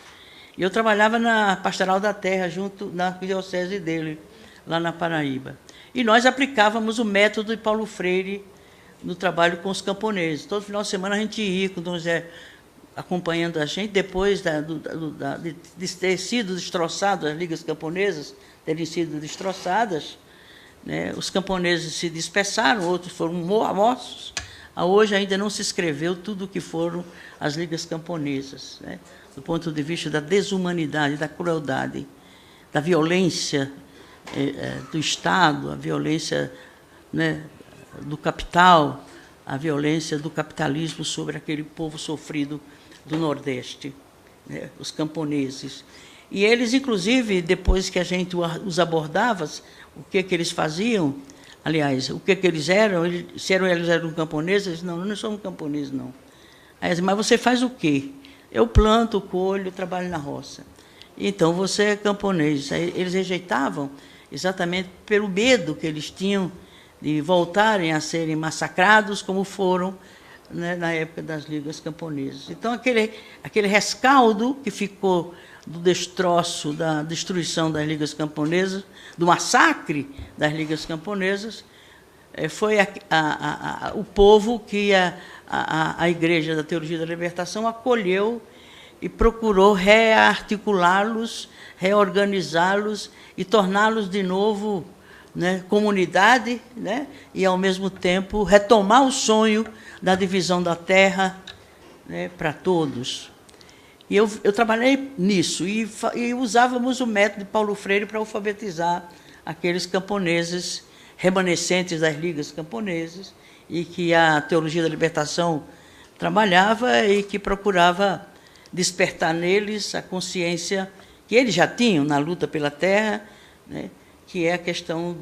E eu trabalhava na Pastoral da Terra, junto na diocese dele, lá na Paraíba. E nós aplicávamos o método de Paulo Freire no trabalho com os camponeses. Todo final de semana a gente ia com o Dom José acompanhando a gente, depois de ter sido destroçado, as ligas camponesas terem sido destroçadas, né, os camponeses se dispersaram, outros foram mortos. Hoje ainda não se escreveu tudo o que foram as ligas camponesas, né, do ponto de vista da desumanidade, da crueldade, da violência do Estado, a violência, né, do capital, a violência do capitalismo sobre aquele povo sofrido do Nordeste, né, os camponeses. E eles, inclusive, depois que a gente os abordava, o que eles faziam, aliás, o que eles eram, se eles eram camponeses, eles não, não somos camponeses, não. Aí, mas você faz o quê? Eu planto, colho, trabalho na roça. Então, você é camponês. Aí, eles rejeitavam exatamente pelo medo que eles tinham de voltarem a serem massacrados, como foram, né, na época das ligas camponesas. Então, aquele rescaldo que ficou do destroço, da destruição das ligas camponesas, do massacre das ligas camponesas, foi o povo que a Igreja da Teologia da Libertação acolheu e procurou rearticulá-los, reorganizá-los e torná-los de novo, né, comunidade, né, e, ao mesmo tempo, retomar o sonho da divisão da terra, né, para todos. E eu trabalhei nisso, e usávamos o método de Paulo Freire para alfabetizar aqueles camponeses remanescentes das ligas camponesas, e que a Teologia da Libertação trabalhava e que procurava despertar neles a consciência que eles já tinham na luta pela terra, né, que é a questão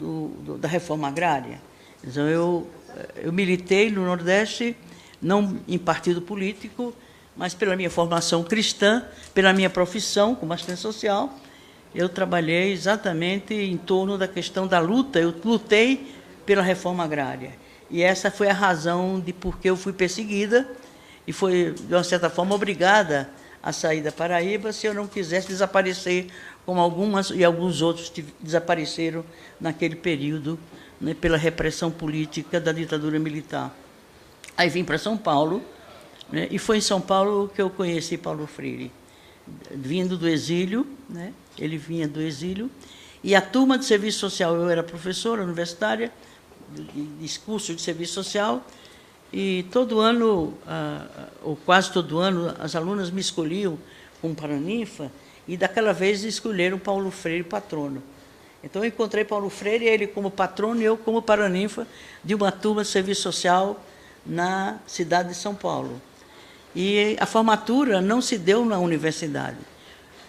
da reforma agrária. Então, eu militei no Nordeste, não em partido político, mas pela minha formação cristã, pela minha profissão como assistente social, eu trabalhei exatamente em torno da questão da luta, eu lutei pela reforma agrária. E essa foi a razão de por que eu fui perseguida e foi, de uma certa forma, obrigada a sair da Paraíba se eu não quisesse desaparecer, como algumas e alguns outros desapareceram naquele período, né, pela repressão política da ditadura militar. Aí vim para São Paulo, né, e foi em São Paulo que eu conheci Paulo Freire, vindo do exílio, né, ele vinha do exílio, e a turma de serviço social, eu era professora universitária, de curso de serviço social, e todo ano, ou quase todo ano, as alunas me escolhiam como paraninfa, e daquela vez escolheram Paulo Freire patrono. Então, eu encontrei Paulo Freire, ele como patrono e eu como paraninfa de uma turma de serviço social na cidade de São Paulo. E a formatura não se deu na universidade.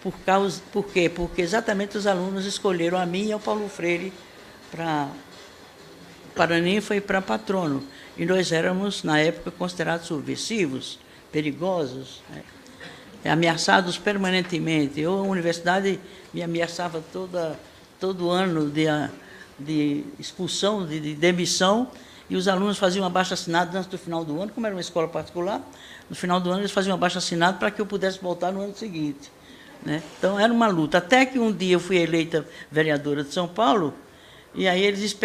Por quê? Porque exatamente os alunos escolheram a mim e ao Paulo Freire para paraninfa e para patrono. E nós éramos, na época, considerados subversivos, perigosos, né, ameaçados permanentemente. A universidade me ameaçava todo ano de expulsão, de demissão, e os alunos faziam abaixo-assinado antes do final do ano, como era uma escola particular, no final do ano eles faziam abaixo-assinado para que eu pudesse voltar no ano seguinte, né? Então, era uma luta. Até que um dia eu fui eleita vereadora de São Paulo, e aí eles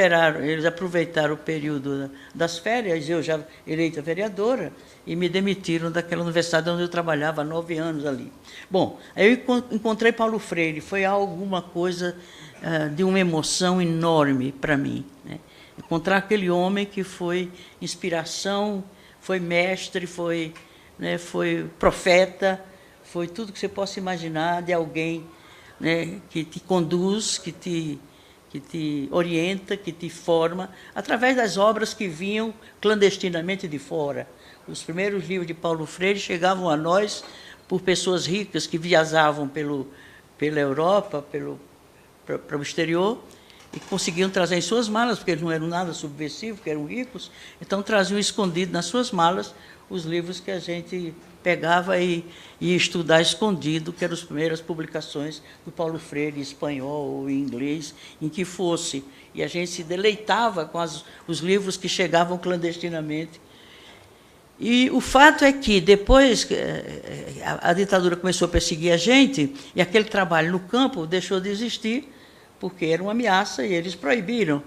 aproveitaram o período das férias, eu já eleita vereadora, e me demitiram daquela universidade onde eu trabalhava há 9 anos ali. Bom, aí eu encontrei Paulo Freire, foi alguma coisa de uma emoção enorme para mim, né? Encontrar aquele homem que foi inspiração, foi mestre, foi profeta, foi tudo que você possa imaginar de alguém, né, que te conduz, que te orienta, que te forma, através das obras que vinham clandestinamente de fora. Os primeiros livros de Paulo Freire chegavam a nós por pessoas ricas que viajavam pela Europa, para o exterior, e conseguiam trazer em suas malas, porque eles não eram nada subversivos, porque eram ricos, então traziam escondido nas suas malas os livros que a gente pegava e ia estudar escondido, que eram as primeiras publicações do Paulo Freire, em espanhol ou em inglês, em que fosse. E a gente se deleitava com os livros que chegavam clandestinamente. E o fato é que, depois a ditadura começou a perseguir a gente, e aquele trabalho no campo deixou de existir, porque era uma ameaça e eles proibiram.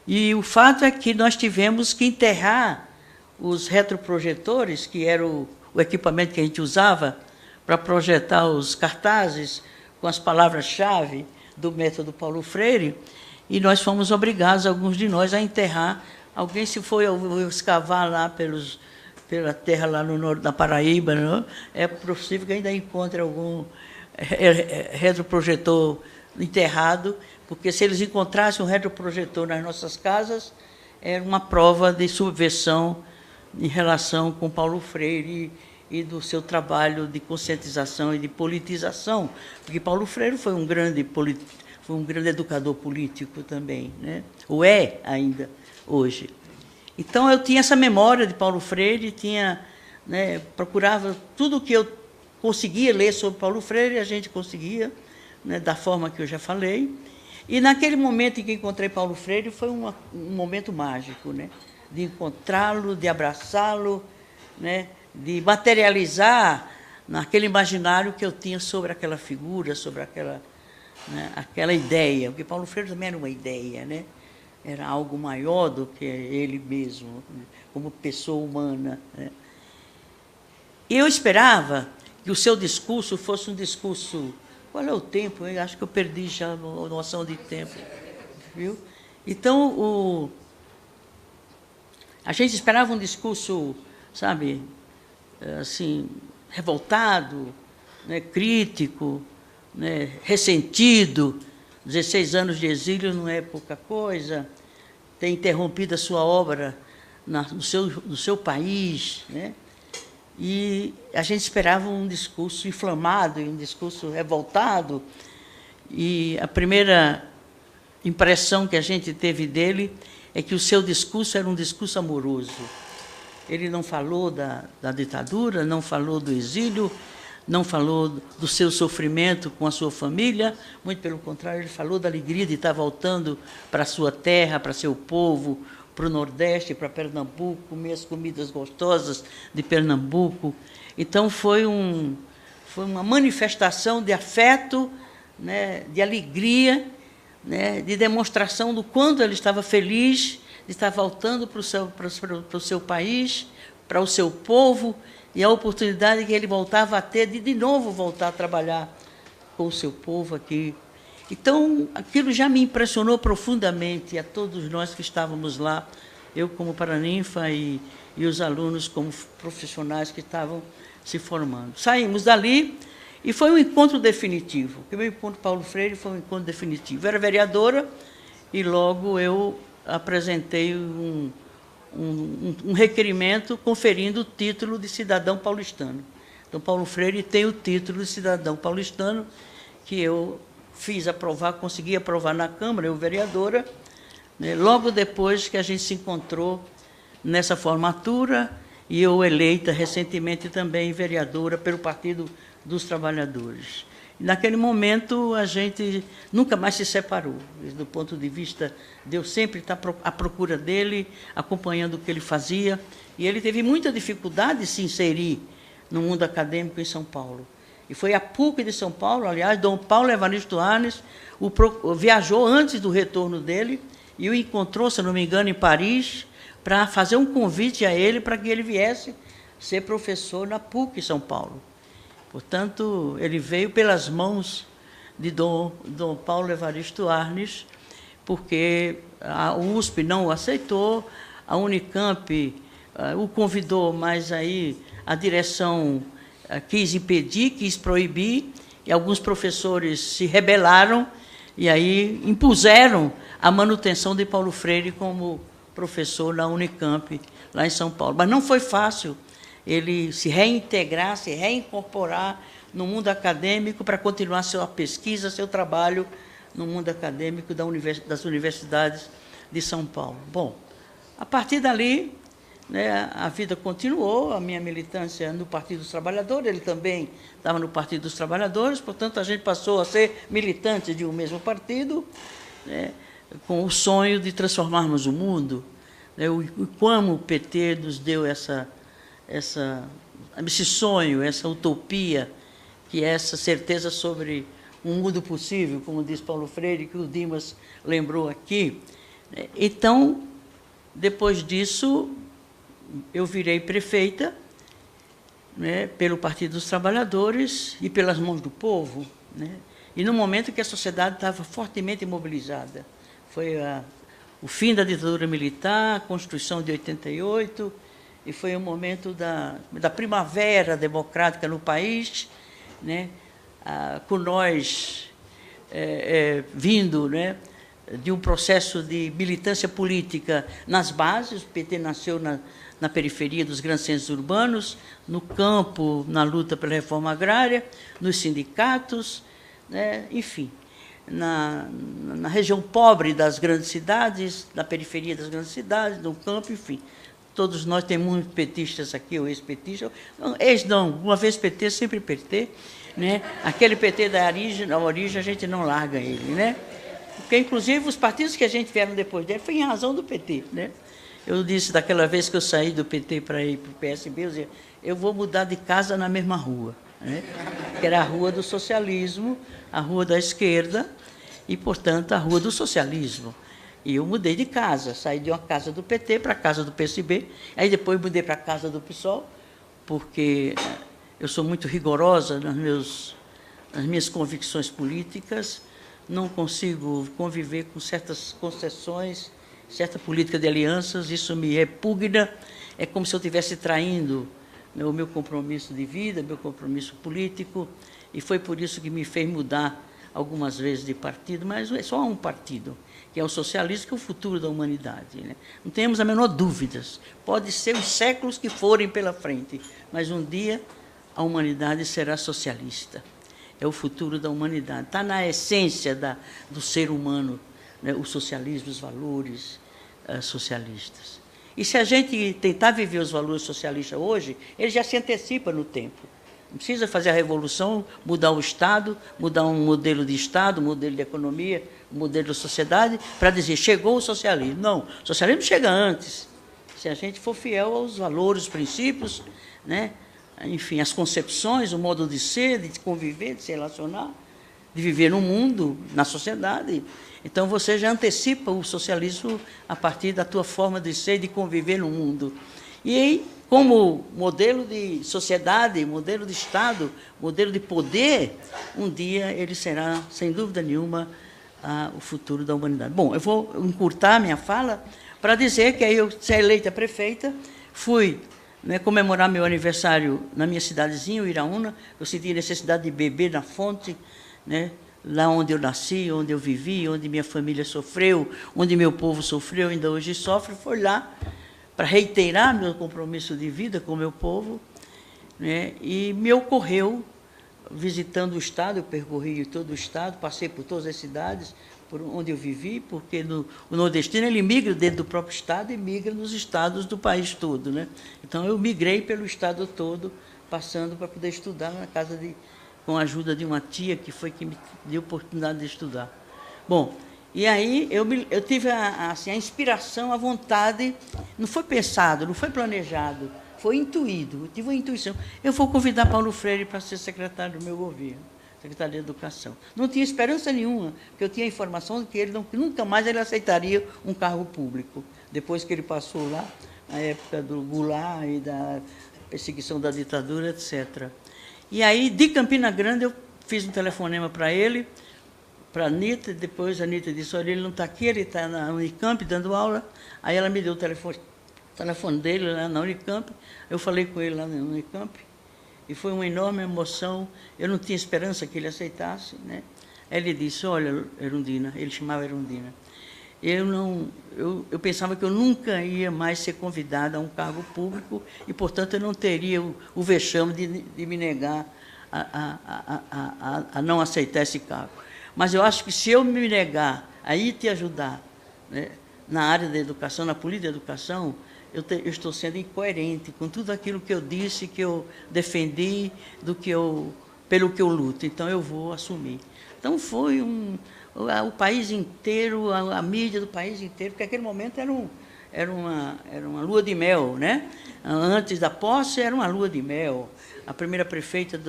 E o fato é que nós tivemos que enterrar os retroprojetores, que era o equipamento que a gente usava para projetar os cartazes com as palavras-chave do método Paulo Freire, e nós fomos obrigados, alguns de nós, a enterrar. Alguém se foi escavar lá pela terra lá no norte da Paraíba, não? É possível que ainda encontre algum retroprojetor enterrado, porque se eles encontrassem um retroprojetor nas nossas casas, era uma prova de subversão em relação com Paulo Freire e do seu trabalho de conscientização e de politização, porque Paulo Freire foi um grande educador político também, né? Ou é ainda hoje. Então, eu tinha essa memória de Paulo Freire, né, procurava tudo o que eu conseguia ler sobre Paulo Freire, a gente conseguia, né, da forma que eu já falei. E, naquele momento em que encontrei Paulo Freire, foi um momento mágico, né, de encontrá-lo, de abraçá-lo, né, de materializar naquele imaginário que eu tinha sobre aquela figura, sobre aquela ideia, porque Paulo Freire também era uma ideia, né? Era algo maior do que ele mesmo, como pessoa humana, né? Eu esperava que o seu discurso fosse um discurso... Qual é o tempo? Eu acho que eu perdi já a noção de tempo. Viu? Então, a gente esperava um discurso, sabe, assim, revoltado, né, crítico, né, ressentido. 16 anos de exílio não é pouca coisa, ter interrompido a sua obra no seu país, né? E a gente esperava um discurso inflamado, um discurso revoltado, e a primeira impressão que a gente teve dele é que o seu discurso era um discurso amoroso. Ele não falou da ditadura, não falou do exílio, não falou do seu sofrimento com a sua família, muito pelo contrário, ele falou da alegria de estar voltando para a sua terra, para seu povo, para o Nordeste, para Pernambuco, comer as comidas gostosas de Pernambuco. Então, foi uma manifestação de afeto, né, de alegria, né, de demonstração do quanto ele estava feliz de estar voltando para o seu país, para o seu povo, e a oportunidade que ele voltava a ter de novo voltar a trabalhar com o seu povo aqui. Então, aquilo já me impressionou profundamente, a todos nós que estávamos lá, eu como paraninfa e os alunos como profissionais que estavam se formando. Saímos dali e foi um encontro definitivo. O meu encontro com Paulo Freire foi um encontro definitivo. Eu era vereadora e logo eu apresentei um requerimento conferindo o título de cidadão paulistano. Então, Paulo Freire tem o título de cidadão paulistano, que eu fiz aprovar, consegui aprovar na Câmara, eu vereadora, né, logo depois que a gente se encontrou nessa formatura, e eu eleita recentemente também vereadora pelo Partido dos Trabalhadores. E naquele momento, a gente nunca mais se separou, do ponto de vista de eu sempre estar à procura dele, acompanhando o que ele fazia, e ele teve muita dificuldade de se inserir no mundo acadêmico em São Paulo. E foi a PUC de São Paulo, aliás, Dom Paulo Evaristo Arnes viajou antes do retorno dele e o encontrou, se não me engano, em Paris, para fazer um convite a ele para que ele viesse ser professor na PUC São Paulo. Portanto, ele veio pelas mãos de Dom Paulo Evaristo Arnes, porque a USP não o aceitou, a Unicamp o convidou, mas aí a direção quis impedir, quis proibir, e alguns professores se rebelaram e aí impuseram a manutenção de Paulo Freire como professor na Unicamp, lá em São Paulo. Mas não foi fácil. ele se reintegrar, se reincorporar no mundo acadêmico para continuar sua pesquisa, seu trabalho no mundo acadêmico das universidades de São Paulo. Bom, a partir dali, né, a vida continuou, a minha militância no Partido dos Trabalhadores, ele também estava no Partido dos Trabalhadores, portanto, a gente passou a ser militante de um mesmo partido, né, com o sonho de transformarmos o mundo, né, como o PT nos deu esse sonho, essa utopia, que é essa certeza sobre um mundo possível, como diz Paulo Freire, que o Dimas lembrou aqui. Então, depois disso, eu virei prefeita, né, pelo Partido dos Trabalhadores e pelas mãos do povo, né, e no momento que a sociedade estava fortemente mobilizada. Foi o fim da ditadura militar, a Constituição de 88, e foi o momento da primavera democrática no país, né, com nós vindo, né, de um processo de militância política nas bases. O PT nasceu na periferia dos grandes centros urbanos, no campo, na luta pela reforma agrária, nos sindicatos, né, enfim, na região pobre das grandes cidades, na periferia das grandes cidades, no campo, enfim. Todos nós temos muitos petistas aqui, ou ex-petistas. Uma vez PT, sempre PT. Né? Aquele PT da origem, a gente não larga ele. Né? Porque, inclusive, os partidos que a gente vieram depois dele foi em razão do PT. Né? Eu disse, daquela vez que eu saí do PT para ir para o PSB, eu dizia, eu vou mudar de casa na mesma rua. Né? Que era a rua do socialismo, a rua da esquerda, e, portanto, a rua do socialismo. E eu mudei de casa, saí de uma casa do PT para a casa do PSB, aí depois mudei para a casa do PSOL, porque eu sou muito rigorosa nas minhas convicções políticas, não consigo conviver com certas concessões, certa política de alianças, isso me repugna, é como se eu estivesse traindo, né, o meu compromisso de vida, meu compromisso político, e foi por isso que me fez mudar algumas vezes de partido, mas é só um partido, que é o socialismo, que é o futuro da humanidade. Né? Não temos a menor dúvida. Pode ser os séculos que forem pela frente, mas um dia a humanidade será socialista. É o futuro da humanidade. Está na essência do ser humano, né? O socialismo, os valores socialistas. E se a gente tentar viver os valores socialistas hoje, ele já se antecipa no tempo. Não precisa fazer a revolução, mudar o Estado, mudar um modelo de Estado, um modelo de economia, um modelo de sociedade, para dizer, chegou o socialismo. Não, o socialismo chega antes. Se a gente for fiel aos valores, os princípios, né? Enfim, as concepções, o modo de ser, de conviver, de se relacionar, de viver no mundo, na sociedade. Então, você já antecipa o socialismo a partir da tua forma de ser, de conviver no mundo. E aí, como modelo de sociedade, modelo de Estado, modelo de poder, um dia ele será, sem dúvida nenhuma, o futuro da humanidade. Bom, eu vou encurtar a minha fala para dizer que aí eu, ser eleita prefeita, fui, né, comemorar meu aniversário na minha cidadezinha, o Iraúna. Eu senti necessidade de beber na fonte, né, lá onde eu nasci, onde eu vivi, onde minha família sofreu, onde meu povo sofreu, ainda hoje sofre. Foi lá para reiterar meu compromisso de vida com o meu povo, né? E me ocorreu, visitando o Estado, eu percorri todo o Estado, passei por todas as cidades por onde eu vivi, porque o nordestino ele migra dentro do próprio Estado e migra nos estados do país todo. Né? Então, eu migrei pelo Estado todo, passando para poder estudar na casa com a ajuda de uma tia que me deu a oportunidade de estudar. Bom, e aí eu tive assim, a inspiração, a vontade, não foi pensado, não foi planejado, foi intuído, eu tive uma intuição. Eu vou convidar Paulo Freire para ser secretário do meu governo, secretário de Educação. Não tinha esperança nenhuma, porque eu tinha a informação de que ele nunca mais ele aceitaria um cargo público, depois que ele passou lá, na época do Goulart e da perseguição da ditadura, etc. E aí, de Campina Grande, eu fiz um telefonema para ele, para a Anitta, depois a Anitta disse, olha, ele não está aqui, ele está na Unicamp dando aula. Aí ela me deu o telefone dele lá na Unicamp, eu falei com ele lá na Unicamp, e foi uma enorme emoção, eu não tinha esperança que ele aceitasse, né? Aí ele disse, olha, Erundina, ele chamava Erundina, eu pensava que eu nunca ia mais ser convidada a um cargo público e, portanto, eu não teria o vexame de me negar a não aceitar esse cargo. Mas eu acho que se eu me negar a ir te ajudar, né, na área da educação, na política da educação, eu estou sendo incoerente com tudo aquilo que eu disse, que eu defendi, pelo que eu luto. Então, eu vou assumir. Então, foi o país inteiro, a mídia do país inteiro, porque naquele momento era uma lua de mel, né? Antes da posse, era uma lua de mel. A primeira prefeita,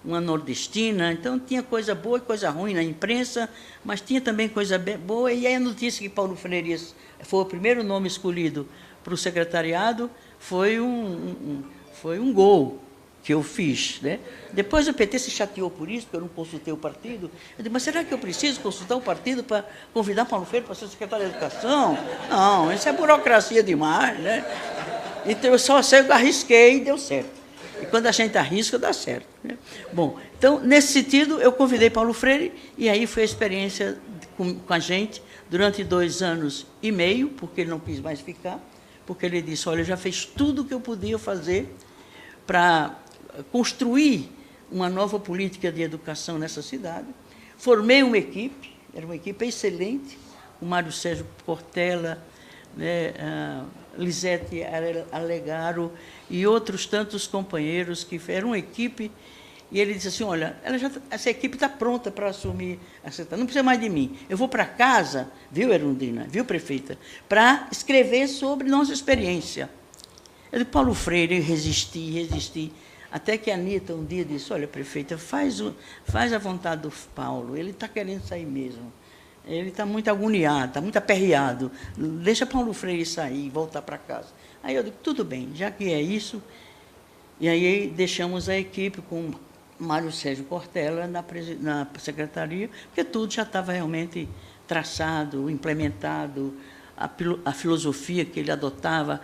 uma nordestina, então tinha coisa boa e coisa ruim na imprensa, mas tinha também coisa boa, e aí a notícia que Paulo Freire foi o primeiro nome escolhido para o secretariado, foi um gol que eu fiz, né? Depois o PT se chateou por isso, porque eu não consultei o partido. Eu disse, mas será que eu preciso consultar o partido para convidar Paulo Freire para ser secretário de Educação? Não, isso é burocracia demais, né? Então eu só arrisquei e deu certo. E quando a gente arrisca, dá certo, né? Bom, então, nesse sentido, eu convidei Paulo Freire, e aí foi a experiência com a gente durante 2 anos e meio, porque ele não quis mais ficar, porque ele disse, olha, eu já fiz tudo o que eu podia fazer para construir uma nova política de educação nessa cidade. Formei uma equipe, era uma equipe excelente, o Mário Sérgio Portela, né, Lisete Alegaro e outros tantos companheiros que eram uma equipe, e ele disse assim, olha, essa equipe está pronta para assumir a secretaria, não precisa mais de mim, eu vou para casa, viu, Erundina, viu, prefeita, para escrever sobre nossa experiência. Eu disse, Paulo Freire, resisti, até que a Anitta um dia disse, olha, prefeita, faz a vontade do Paulo, ele está querendo sair mesmo. Ele está muito agoniado, está muito aperreado. Deixa Paulo Freire sair e voltar para casa. Aí eu digo, tudo bem, já que é isso. E aí deixamos a equipe com Mário Sérgio Portela na secretaria, porque tudo já estava realmente traçado, implementado, a filosofia que ele adotava,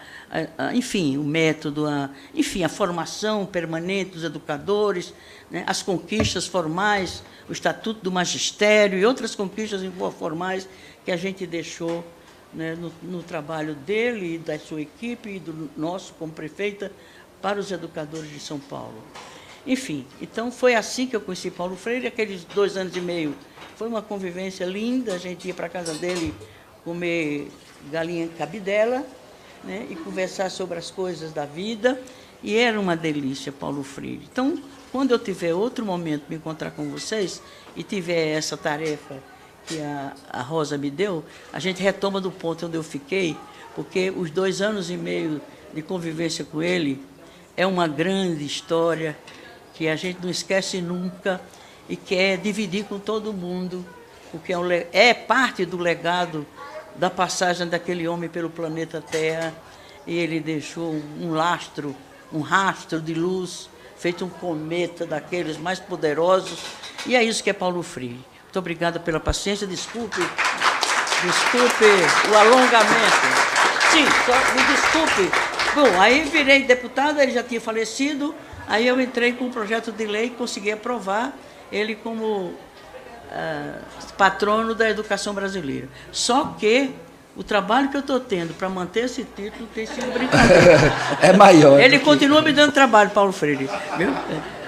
enfim, o método, enfim, a formação permanente dos educadores, né, as conquistas formais, o Estatuto do Magistério e outras conquistas formais que a gente deixou, né, no trabalho dele e da sua equipe e do nosso como prefeita para os educadores de São Paulo. Enfim, então foi assim que eu conheci Paulo Freire, aqueles 2 anos e meio. Foi uma convivência linda, a gente ia para a casa dele comer galinha cabidela, né, e conversar sobre as coisas da vida, e era uma delícia, Paulo Freire. Então, quando eu tiver outro momento de me encontrar com vocês, e tiver essa tarefa que a Rosa me deu, a gente retoma do ponto onde eu fiquei, porque os 2 anos e meio de convivência com ele é uma grande história que a gente não esquece nunca e quer dividir com todo mundo, porque é parte do legado da passagem daquele homem pelo planeta Terra, e ele deixou um rastro de luz, feito um cometa daqueles mais poderosos, e é isso que é Paulo Freire. Muito obrigada pela paciência, desculpe o alongamento. Sim, só me desculpe. Bom, aí virei deputada, ele já tinha falecido, aí eu entrei com um projeto de lei e consegui aprovar ele como patrono da educação brasileira. Só que o trabalho que eu estou tendo para manter esse título tem sido brincadeira. É maior. Ele continua me dando trabalho, Paulo Freire. Viu?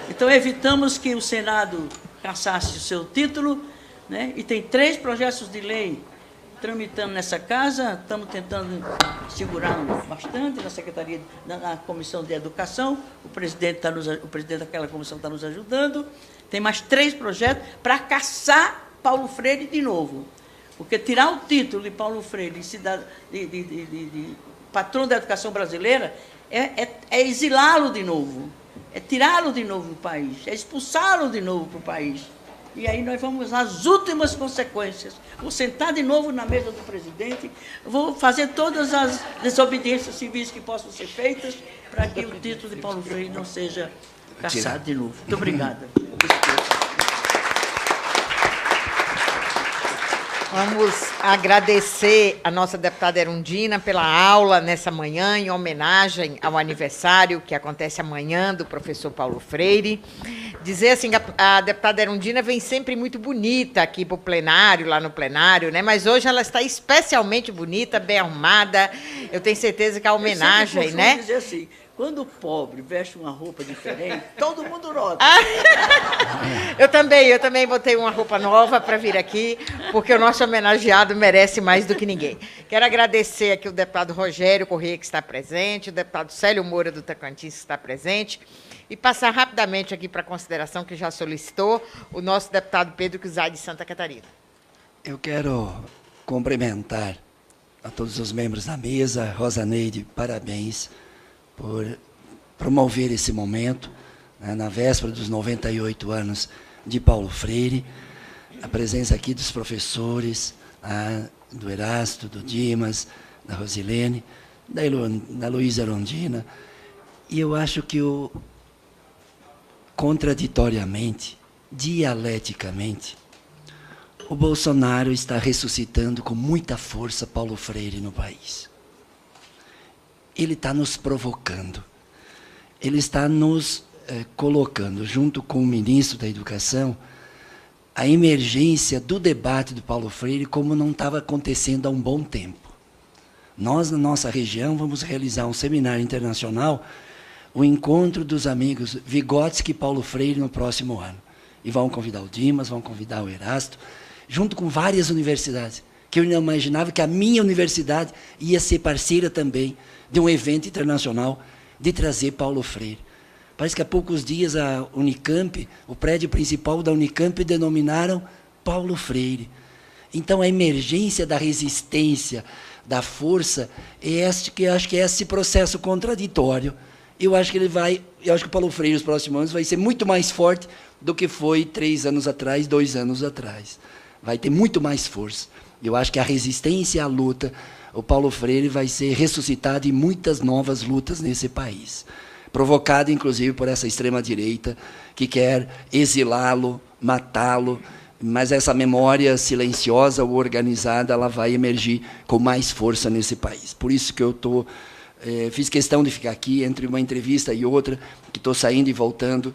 Então, evitamos que o Senado cassasse o seu título, né? E tem 3 projetos de lei tramitando nessa casa, estamos tentando segurar bastante na Secretaria, na Comissão de Educação, o presidente daquela comissão está nos ajudando. Tem mais 3 projetos para caçar Paulo Freire de novo. Porque tirar o título de Paulo Freire de patrão da educação brasileira é exilá-lo de novo, é tirá-lo de novo do país, é expulsá-lo de novo para o país. E aí nós vamos às últimas consequências. Vou sentar de novo na mesa do presidente, vou fazer todas as desobediências civis que possam ser feitas para que o título de Paulo Freire não seja caçado de novo. Muito obrigada. Vamos agradecer a nossa deputada Erundina pela aula nessa manhã, em homenagem ao aniversário que acontece amanhã do professor Paulo Freire. dizer assim, que a deputada Erundina vem sempre muito bonita aqui para o plenário, lá no plenário, né? Mas hoje ela está especialmente bonita, bem arrumada. Eu tenho certeza que a homenagem, né? Dizer assim, quando o pobre veste uma roupa diferente, todo mundo nota. Eu também botei uma roupa nova para vir aqui, porque o nosso homenageado merece mais do que ninguém. Quero agradecer aqui o deputado Rogério Corrêa, que está presente, o deputado Célio Moura, do Tocantins, que está presente, e passar rapidamente aqui para a consideração que já solicitou o nosso deputado Pedro Cusá, de Santa Catarina. Eu quero cumprimentar a todos os membros da mesa. Rosa Neide, parabéns por promover esse momento, né, na véspera dos 98 anos de Paulo Freire, a presença aqui dos professores, do Erasto, do Dimas, da Rosilene, da Luísa Erundina, e eu acho que contraditoriamente, dialeticamente, o Bolsonaro está ressuscitando com muita força Paulo Freire no país. Ele está nos provocando, ele está nos colocando, junto com o ministro da Educação, a emergência do debate do Paulo Freire como não estava acontecendo há um bom tempo. Nós, na nossa região, vamos realizar um seminário internacional, o encontro dos amigos Vygotsky e Paulo Freire no próximo ano. E vão convidar o Dimas, vão convidar o Erasto, junto com várias universidades, que eu não imaginava que a minha universidade ia ser parceira também de um evento internacional de trazer Paulo Freire. Parece que há poucos dias a Unicamp, o prédio principal da Unicamp, denominaram Paulo Freire. Então, a emergência da resistência, da força, eu acho que é esse processo contraditório. Eu acho que o Paulo Freire, nos próximos anos, vai ser muito mais forte do que foi 3 anos atrás, 2 anos atrás. Vai ter muito mais força. Eu acho que a resistência e a luta, o Paulo Freire vai ser ressuscitado em muitas novas lutas nesse país. Provocado, inclusive, por essa extrema-direita que quer exilá-lo, matá-lo, mas essa memória silenciosa ou organizada, ela vai emergir com mais força nesse país. Por isso que eu fiz questão de ficar aqui, entre uma entrevista e outra, que estou saindo e voltando,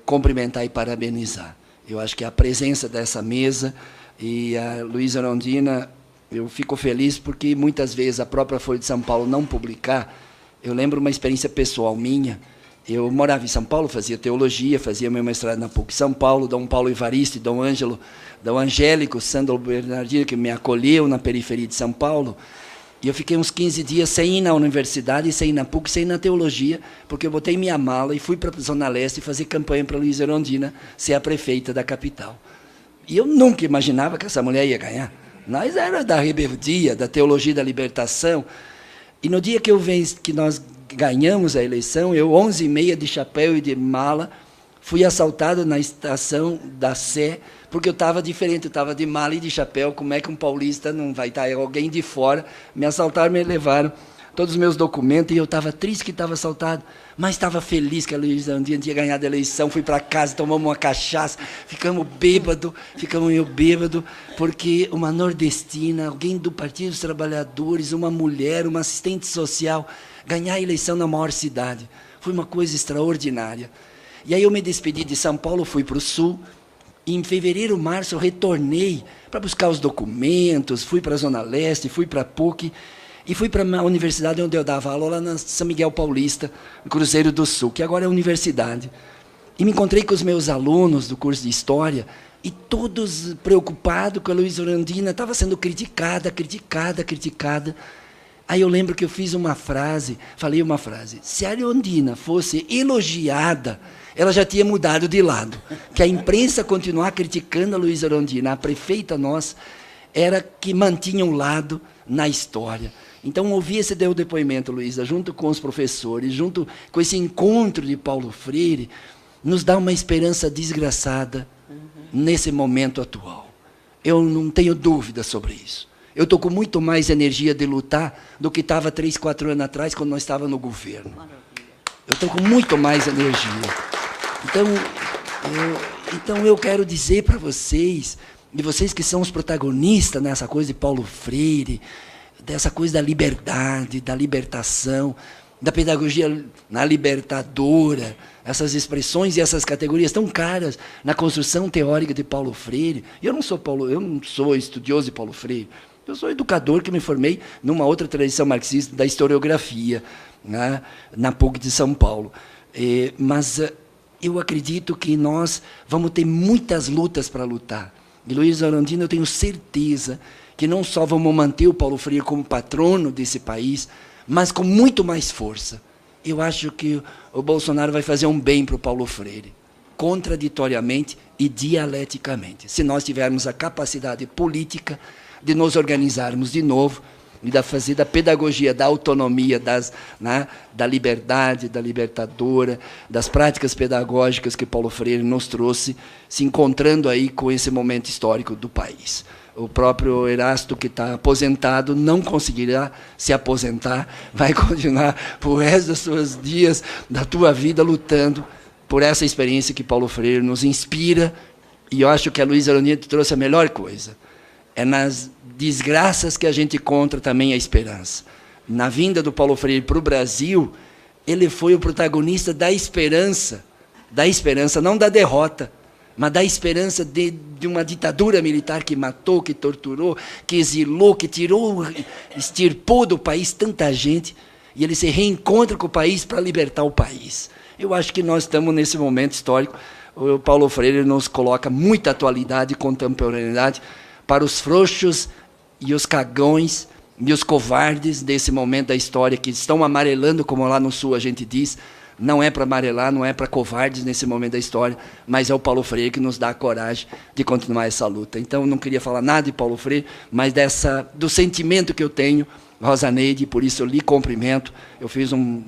cumprimentar e parabenizar. Eu acho que a presença dessa mesa e a Luísa Erundina, eu fico feliz porque muitas vezes a própria Folha de São Paulo não publicar. Eu lembro uma experiência pessoal minha. Eu morava em São Paulo, fazia teologia, fazia meu mestrado na PUC São Paulo, Dom Paulo Evaristo e Dom Angélico Sandro Bernardino, que me acolheu na periferia de São Paulo. E eu fiquei uns 15 dias sem ir na universidade, sem ir na PUC, sem ir na teologia, porque eu botei minha mala e fui para a Zona Leste fazer campanha para a Luísa Erundina ser a prefeita da capital. E eu nunca imaginava que essa mulher ia ganhar. Nós éramos da rebeldia, da teologia da libertação. E no dia que nós ganhamos a eleição, eu, 11h30, de chapéu e de mala, fui assaltado na estação da Sé, porque eu estava diferente, eu estava de mala e de chapéu. Como é que um paulista não vai estar, alguém de fora? Me assaltaram, me levaram todos os meus documentos, e eu estava triste que estava assaltado, mas estava feliz que a Luísa Erundina tinha ganhado a eleição. Fui para casa, tomamos uma cachaça, ficamos meio bêbado, porque uma nordestina, alguém do Partido dos Trabalhadores, uma mulher, uma assistente social, ganhar a eleição na maior cidade. Foi uma coisa extraordinária. E aí eu me despedi de São Paulo, fui para o Sul, e em fevereiro, março, eu retornei para buscar os documentos, fui para a Zona Leste, fui para a PUC, e fui para a universidade onde eu dava aula, lá na São Miguel Paulista, no Cruzeiro do Sul, que agora é universidade. E me encontrei com os meus alunos do curso de História, e todos preocupados com a Luísa Erundina, estava sendo criticada. Aí eu lembro que eu falei uma frase, se a Erundina fosse elogiada, ela já tinha mudado de lado. Que a imprensa continuar criticando a Luísa Erundina, a prefeita nossa, era que mantinha um lado na história. Então, ouvir esse depoimento, Luísa, junto com os professores, junto com esse encontro de Paulo Freire, nos dá uma esperança desgraçada nesse momento atual. Eu não tenho dúvida sobre isso. Eu estou com muito mais energia de lutar do que estava 3, 4 anos atrás, quando nós estávamos no governo. Eu estou com muito mais energia. Então eu quero dizer para vocês, e vocês que são os protagonistas nessa coisa de Paulo Freire, dessa coisa da liberdade, da libertação, da pedagogia na libertadora, essas expressões e essas categorias tão caras na construção teórica de Paulo Freire. Eu não sou estudioso de Paulo Freire, eu sou educador que me formei numa outra tradição marxista da historiografia, né, na PUC de São Paulo. Mas eu acredito que nós vamos ter muitas lutas para lutar. E Luiz Erundina, eu tenho certeza que não só vamos manter o Paulo Freire como patrono desse país, mas com muito mais força. Eu acho que o Bolsonaro vai fazer um bem para o Paulo Freire, contraditoriamente e dialeticamente, se nós tivermos a capacidade política de nos organizarmos de novo e de fazer da pedagogia, da autonomia, da liberdade, da libertadora, das práticas pedagógicas que Paulo Freire nos trouxe, se encontrando aí com esse momento histórico do país. O próprio Erasto, que está aposentado, não conseguirá se aposentar, vai continuar por resto dos seus dias, da tua vida, lutando por essa experiência que Paulo Freire nos inspira. E eu acho que a Luísa Erundina trouxe a melhor coisa. É nas desgraças que a gente encontra também a esperança. Na vinda do Paulo Freire para o Brasil, ele foi o protagonista da esperança, não da derrota, mas da esperança de uma ditadura militar que matou, que torturou, que exilou, que extirpou do país tanta gente, e ele se reencontra com o país para libertar o país. Eu acho que nós estamos nesse momento histórico. O Paulo Freire nos coloca muita atualidade e contemporaneidade para os frouxos e os cagões e os covardes desse momento da história, que estão amarelando, como lá no Sul a gente diz. Não é para amarelar, não é para covardes nesse momento da história, mas é o Paulo Freire que nos dá a coragem de continuar essa luta. Então, não queria falar nada de Paulo Freire, mas do sentimento que eu tenho, Rosa Neide, por isso eu lhe cumprimento. Eu fiz um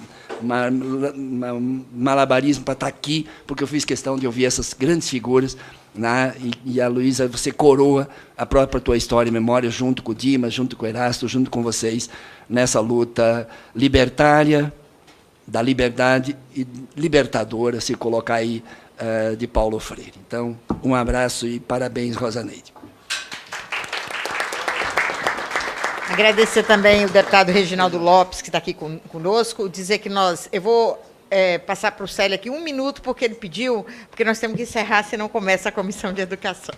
malabarismo para estar aqui, porque eu fiz questão de ouvir essas grandes figuras, né? E a Luísa, você coroa a própria tua história e memória, junto com o Dimas, junto com o Erasto, junto com vocês, nessa luta libertária, da liberdade e libertadora, se colocar aí, de Paulo Freire. Então, um abraço e parabéns, Rosa Neide. Agradecer também o deputado Reginaldo Lopes, que está aqui conosco, dizer que eu vou passar para o Célio aqui 1 minuto, porque ele pediu, porque nós temos que encerrar, senão começa a Comissão de Educação.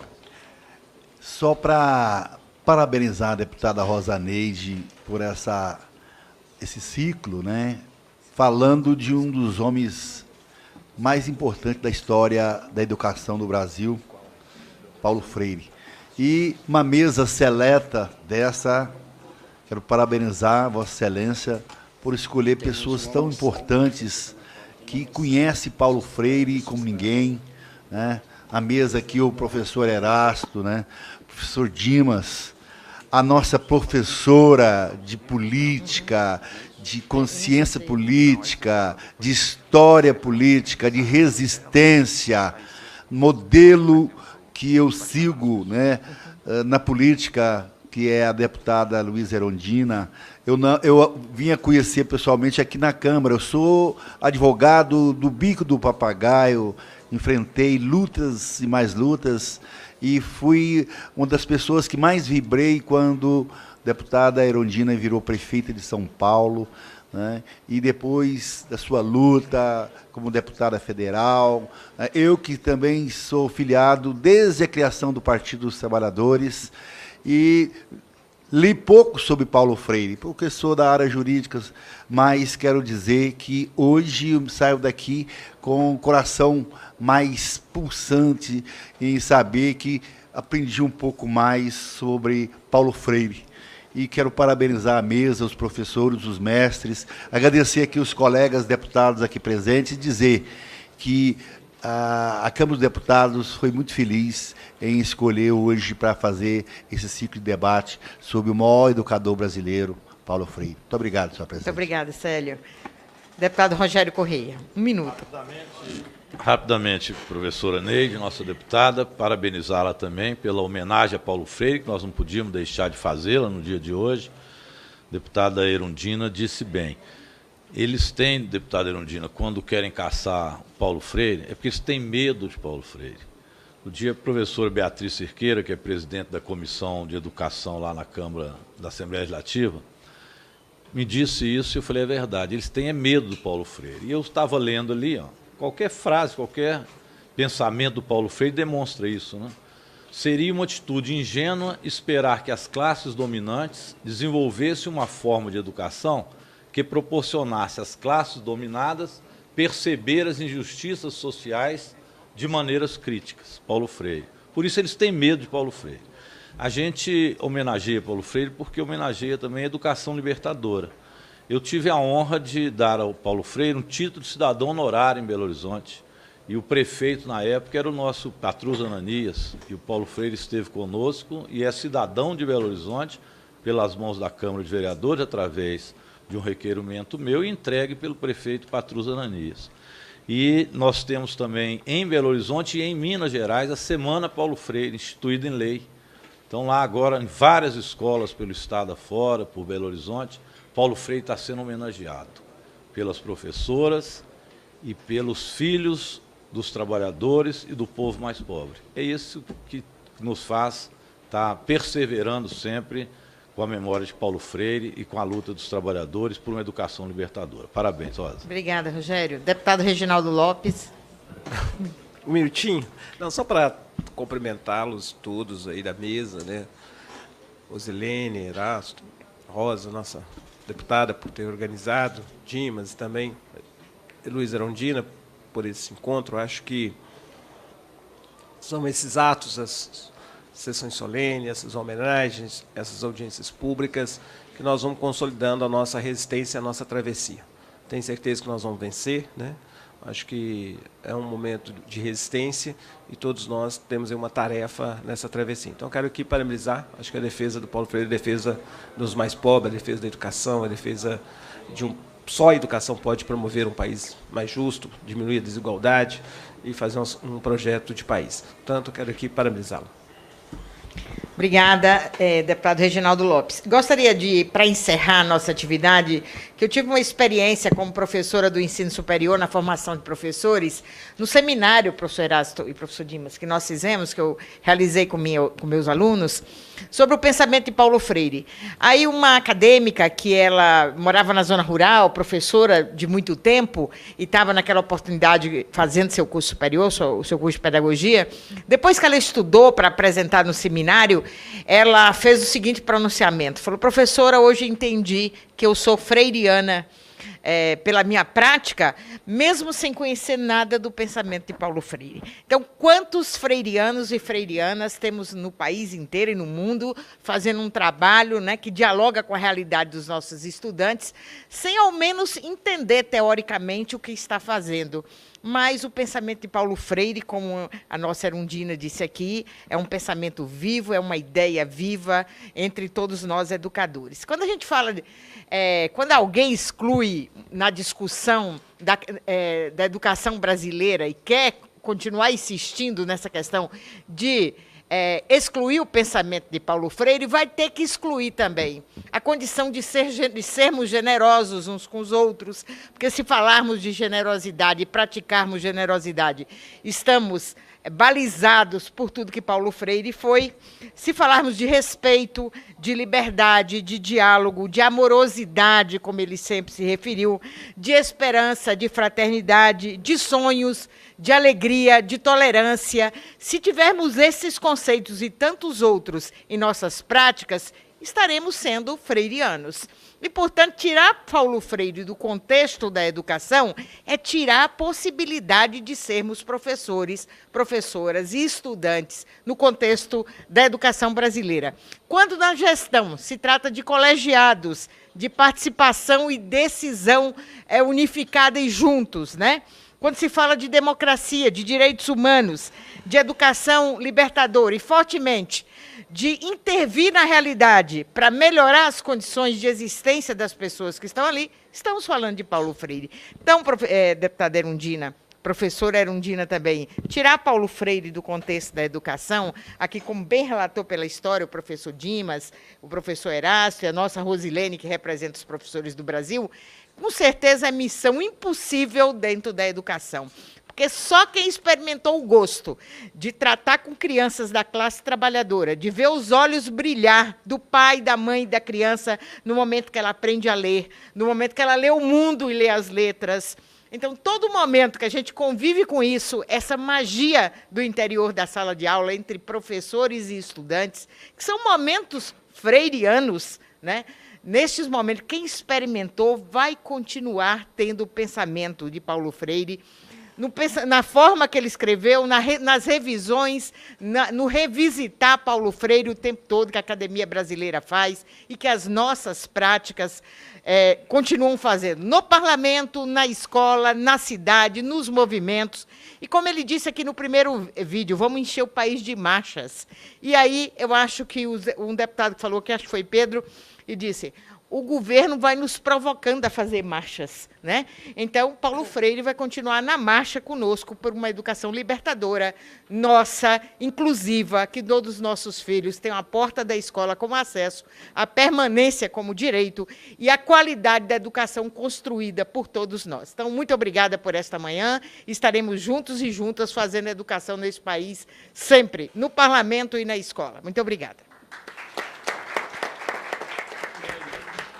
Só para parabenizar a deputada Rosa Neide por esse ciclo, né? Falando de um dos homens mais importantes da história da educação do Brasil, Paulo Freire. E uma mesa seleta dessa, quero parabenizar Vossa Excelência por escolher pessoas tão importantes que conhecem Paulo Freire como ninguém, né? A mesa aqui, o professor Erasto, né? O professor Dimas, a nossa professora de política, de consciência política, de história política, de resistência, modelo que eu sigo, né, na política, que é a deputada Luísa Erundina. Eu vinha conhecer pessoalmente aqui na Câmara. Eu sou advogado do Bico do Papagaio, enfrentei lutas e mais lutas, e fui uma das pessoas que mais vibrei quando a deputada Erundina virou prefeita de São Paulo, né? E depois da sua luta como deputada federal, eu que também sou filiado desde a criação do Partido dos Trabalhadores, e li pouco sobre Paulo Freire, porque sou da área jurídica, mas quero dizer que hoje eu saio daqui com o coração mais pulsante em saber que aprendi um pouco mais sobre Paulo Freire. E quero parabenizar a mesa, os professores, os mestres, agradecer aqui os colegas deputados aqui presentes e dizer que a Câmara dos Deputados foi muito feliz em escolher hoje para fazer esse ciclo de debate sobre o maior educador brasileiro, Paulo Freire. Muito obrigado, senhora presidente. Muito obrigada, Célio. Deputado Rogério Correia, 1 minuto. Rapidamente, professora Neide, nossa deputada, parabenizá-la também pela homenagem a Paulo Freire, que nós não podíamos deixar de fazê-la no dia de hoje. A deputada Erundina disse bem. Eles têm, deputada Erundina, quando querem caçar o Paulo Freire, é porque eles têm medo de Paulo Freire. O dia a professora Beatriz Cerqueira, que é presidente da Comissão de Educação lá na Câmara da Assembleia Legislativa, me disse isso e eu falei, é verdade, eles têm medo do Paulo Freire. E eu estava lendo ali, ó, qualquer frase, qualquer pensamento do Paulo Freire demonstra isso, né? Seria uma atitude ingênua esperar que as classes dominantes desenvolvessem uma forma de educação que proporcionasse às classes dominadas perceber as injustiças sociais de maneiras críticas. Paulo Freire. Por isso eles têm medo de Paulo Freire. A gente homenageia Paulo Freire porque homenageia também a educação libertadora. Eu tive a honra de dar ao Paulo Freire um título de cidadão honorário em Belo Horizonte. E o prefeito, na época, era o nosso Patrus Ananias, e o Paulo Freire esteve conosco e é cidadão de Belo Horizonte, pelas mãos da Câmara de Vereadores, através de um requerimento meu, e entregue pelo prefeito Patrus Ananias. E nós temos também em Belo Horizonte e em Minas Gerais a Semana Paulo Freire, instituída em lei. Então, lá agora, em várias escolas pelo estado afora, por Belo Horizonte, Paulo Freire está sendo homenageado pelas professoras e pelos filhos dos trabalhadores e do povo mais pobre. É isso que nos faz estar perseverando sempre com a memória de Paulo Freire e com a luta dos trabalhadores por uma educação libertadora. Parabéns, Rosa. Obrigada, Rogério. Deputado Reginaldo Lopes. Um minutinho? Não, só para cumprimentá-los todos aí da mesa, né? Rosilene, Erasto, Rosa, nossa deputada, por ter organizado, Dimas, e também Luiz Erundina, por esse encontro. Acho que são esses atos, as sessões solenes, essas homenagens, essas audiências públicas, que nós vamos consolidando a nossa resistência, a nossa travessia. Tenho certeza que nós vamos vencer, né? Acho que é um momento de resistência e todos nós temos uma tarefa nessa travessia. Então, quero aqui parabenizar, acho que a defesa do Paulo Freire, a defesa dos mais pobres, a defesa da educação, a defesa de só a educação pode promover um país mais justo, diminuir a desigualdade e fazer um projeto de país. Portanto, quero aqui parabenizá-lo. Obrigada, deputado Reginaldo Lopes. Gostaria de, para encerrar a nossa atividade, que eu tive uma experiência como professora do ensino superior na formação de professores, no seminário, professor Erasto e professor Dimas, que nós fizemos, que eu realizei com meus alunos, sobre o pensamento de Paulo Freire. Aí uma acadêmica, que ela morava na zona rural, professora de muito tempo, e estava naquela oportunidade fazendo seu curso superior, o seu curso de pedagogia, depois que ela estudou para apresentar no seminário, ela fez o seguinte pronunciamento, falou, professora, hoje entendi que eu sou freiriana pela minha prática, mesmo sem conhecer nada do pensamento de Paulo Freire. Então, quantos freirianos e freirianas temos no país inteiro e no mundo fazendo um trabalho, né, que dialoga com a realidade dos nossos estudantes, sem ao menos entender teoricamente o que está fazendo. Mas o pensamento de Paulo Freire, como a nossa Erundina disse aqui, é um pensamento vivo, é uma ideia viva entre todos nós educadores. Quando a gente fala, quando alguém exclui na discussão da educação brasileira e quer continuar insistindo nessa questão de excluir o pensamento de Paulo Freire, vai ter que excluir também a condição de sermos generosos uns com os outros, porque se falarmos de generosidade e praticarmos generosidade, estamos balizados por tudo que Paulo Freire foi. Se falarmos de respeito, de liberdade, de diálogo, de amorosidade, como ele sempre se referiu, de esperança, de fraternidade, de sonhos, de alegria, de tolerância, se tivermos esses conceitos e tantos outros em nossas práticas, estaremos sendo freirianos. E, portanto, tirar Paulo Freire do contexto da educação é tirar a possibilidade de sermos professores, professoras e estudantes no contexto da educação brasileira. Quando na gestão se trata de colegiados, de participação e decisão unificada e juntos, né? Quando se fala de democracia, de direitos humanos, de educação libertadora e, fortemente, de intervir na realidade para melhorar as condições de existência das pessoas que estão ali, estamos falando de Paulo Freire. Então, deputada Erundina, professora Erundina também, tirar Paulo Freire do contexto da educação, aqui como bem relatou pela história o professor Dimas, o professor Erasto e a nossa Rosilene, que representa os professores do Brasil, com certeza é missão impossível dentro da educação. Porque só quem experimentou o gosto de tratar com crianças da classe trabalhadora, de ver os olhos brilhar do pai, da mãe e da criança no momento que ela aprende a ler, no momento que ela lê o mundo e lê as letras. Então, todo momento que a gente convive com isso, essa magia do interior da sala de aula, entre professores e estudantes, que são momentos freirianos, né? Nestes momentos, quem experimentou vai continuar tendo o pensamento de Paulo Freire, na forma que ele escreveu, nas revisões, no revisitar Paulo Freire o tempo todo que a Academia Brasileira faz e que as nossas práticas continuam fazendo, no parlamento, na escola, na cidade, nos movimentos. E como ele disse aqui no primeiro vídeo, vamos encher o país de marchas. E aí eu acho que um deputado que falou, que acho que foi Pedro, e disse, o governo vai nos provocando a fazer marchas, né? Então, Paulo Freire vai continuar na marcha conosco por uma educação libertadora, nossa, inclusiva, que todos os nossos filhos tenham a porta da escola como acesso, a permanência como direito e a qualidade da educação construída por todos nós. Então, muito obrigada por esta manhã. Estaremos juntos e juntas fazendo educação nesse país, sempre, no parlamento e na escola. Muito obrigada.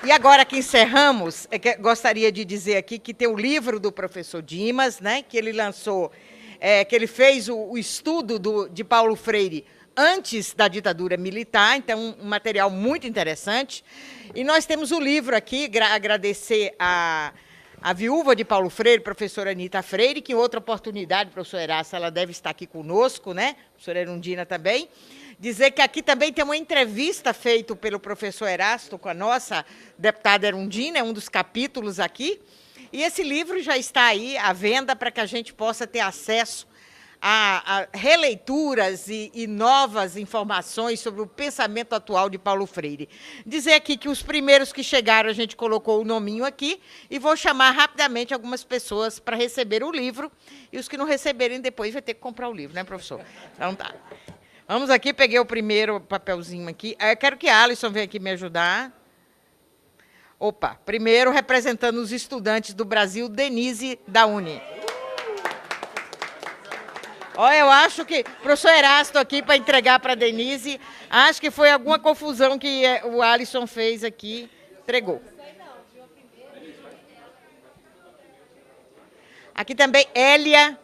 E agora que encerramos, gostaria de dizer aqui que tem o livro do professor Dimas, né, que ele lançou, que ele fez o estudo de Paulo Freire antes da ditadura militar, então um material muito interessante. E nós temos o livro aqui, agradecer a viúva de Paulo Freire, professora Anita Freire, que em outra oportunidade, professora Erasto, ela deve estar aqui conosco, né, professora Erundina também. Dizer que aqui também tem uma entrevista feita pelo professor Erasto com a nossa deputada Erundina, é um dos capítulos aqui. E esse livro já está aí à venda para que a gente possa ter acesso a releituras e novas informações sobre o pensamento atual de Paulo Freire. Dizer aqui que os primeiros que chegaram, a gente colocou o nominho aqui, e vou chamar rapidamente algumas pessoas para receber o livro, e os que não receberem depois vai ter que comprar o livro, né, professor? Então tá. Vamos aqui, peguei o primeiro papelzinho aqui. Eu quero que a Alisson venha aqui me ajudar. Opa, primeiro, representando os estudantes do Brasil, Denise da Uni. Olha, eu acho que... Professor Erasto aqui para entregar para a Denise. Acho que foi alguma confusão que o Alisson fez aqui. Entregou. Aqui também, Hélia.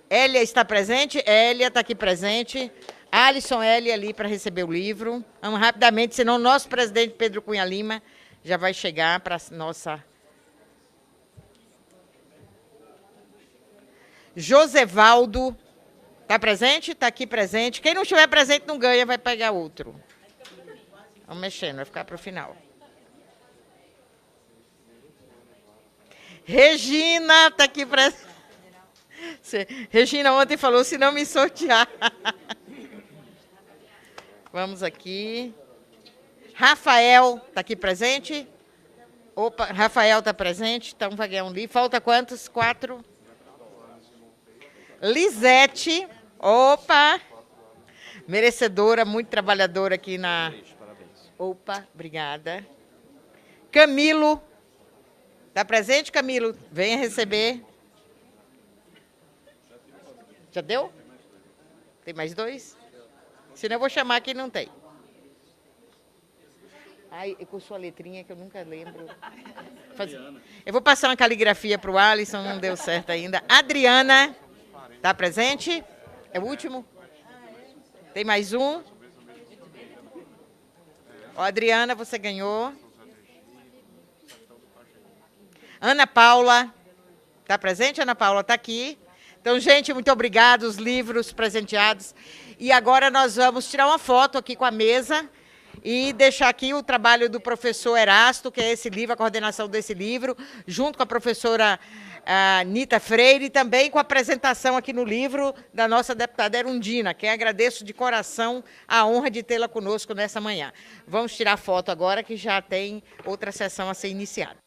Hélia está presente? Hélia está aqui presente. Alisson, Hélia ali para receber o livro. Vamos rapidamente, senão o nosso presidente Pedro Cunha Lima já vai chegar para a nossa... Josevaldo, está presente? Está aqui presente. Quem não estiver presente não ganha, vai pegar outro. Vamos mexendo, vai ficar para o final. Regina, está aqui presente. Regina ontem falou, se não me sortear. Vamos aqui. Rafael, está aqui presente? Opa, Rafael está presente, então vai ganhar um livro. Falta quantos? 4. Lisete, opa, merecedora, muito trabalhadora aqui na... Opa, obrigada. Camilo, está presente, Camilo? Venha receber. Já deu? Tem mais 2? Senão eu vou chamar quem não tem. Ai, com sua letrinha que eu nunca lembro. Eu vou passar uma caligrafia para o Alisson, não deu certo ainda. Adriana, está presente? É o último? Tem mais um? Ó, Adriana, você ganhou. Ana Paula, está presente? Ana Paula está aqui. Então, gente, muito obrigado, os livros presenteados. E agora nós vamos tirar uma foto aqui com a mesa e deixar aqui o trabalho do professor Erasto, que é esse livro, a coordenação desse livro, junto com a professora Anita Freire, e também com a apresentação aqui no livro da nossa deputada Erundina, que agradeço de coração a honra de tê-la conosco nessa manhã. Vamos tirar foto agora, que já tem outra sessão a ser iniciada.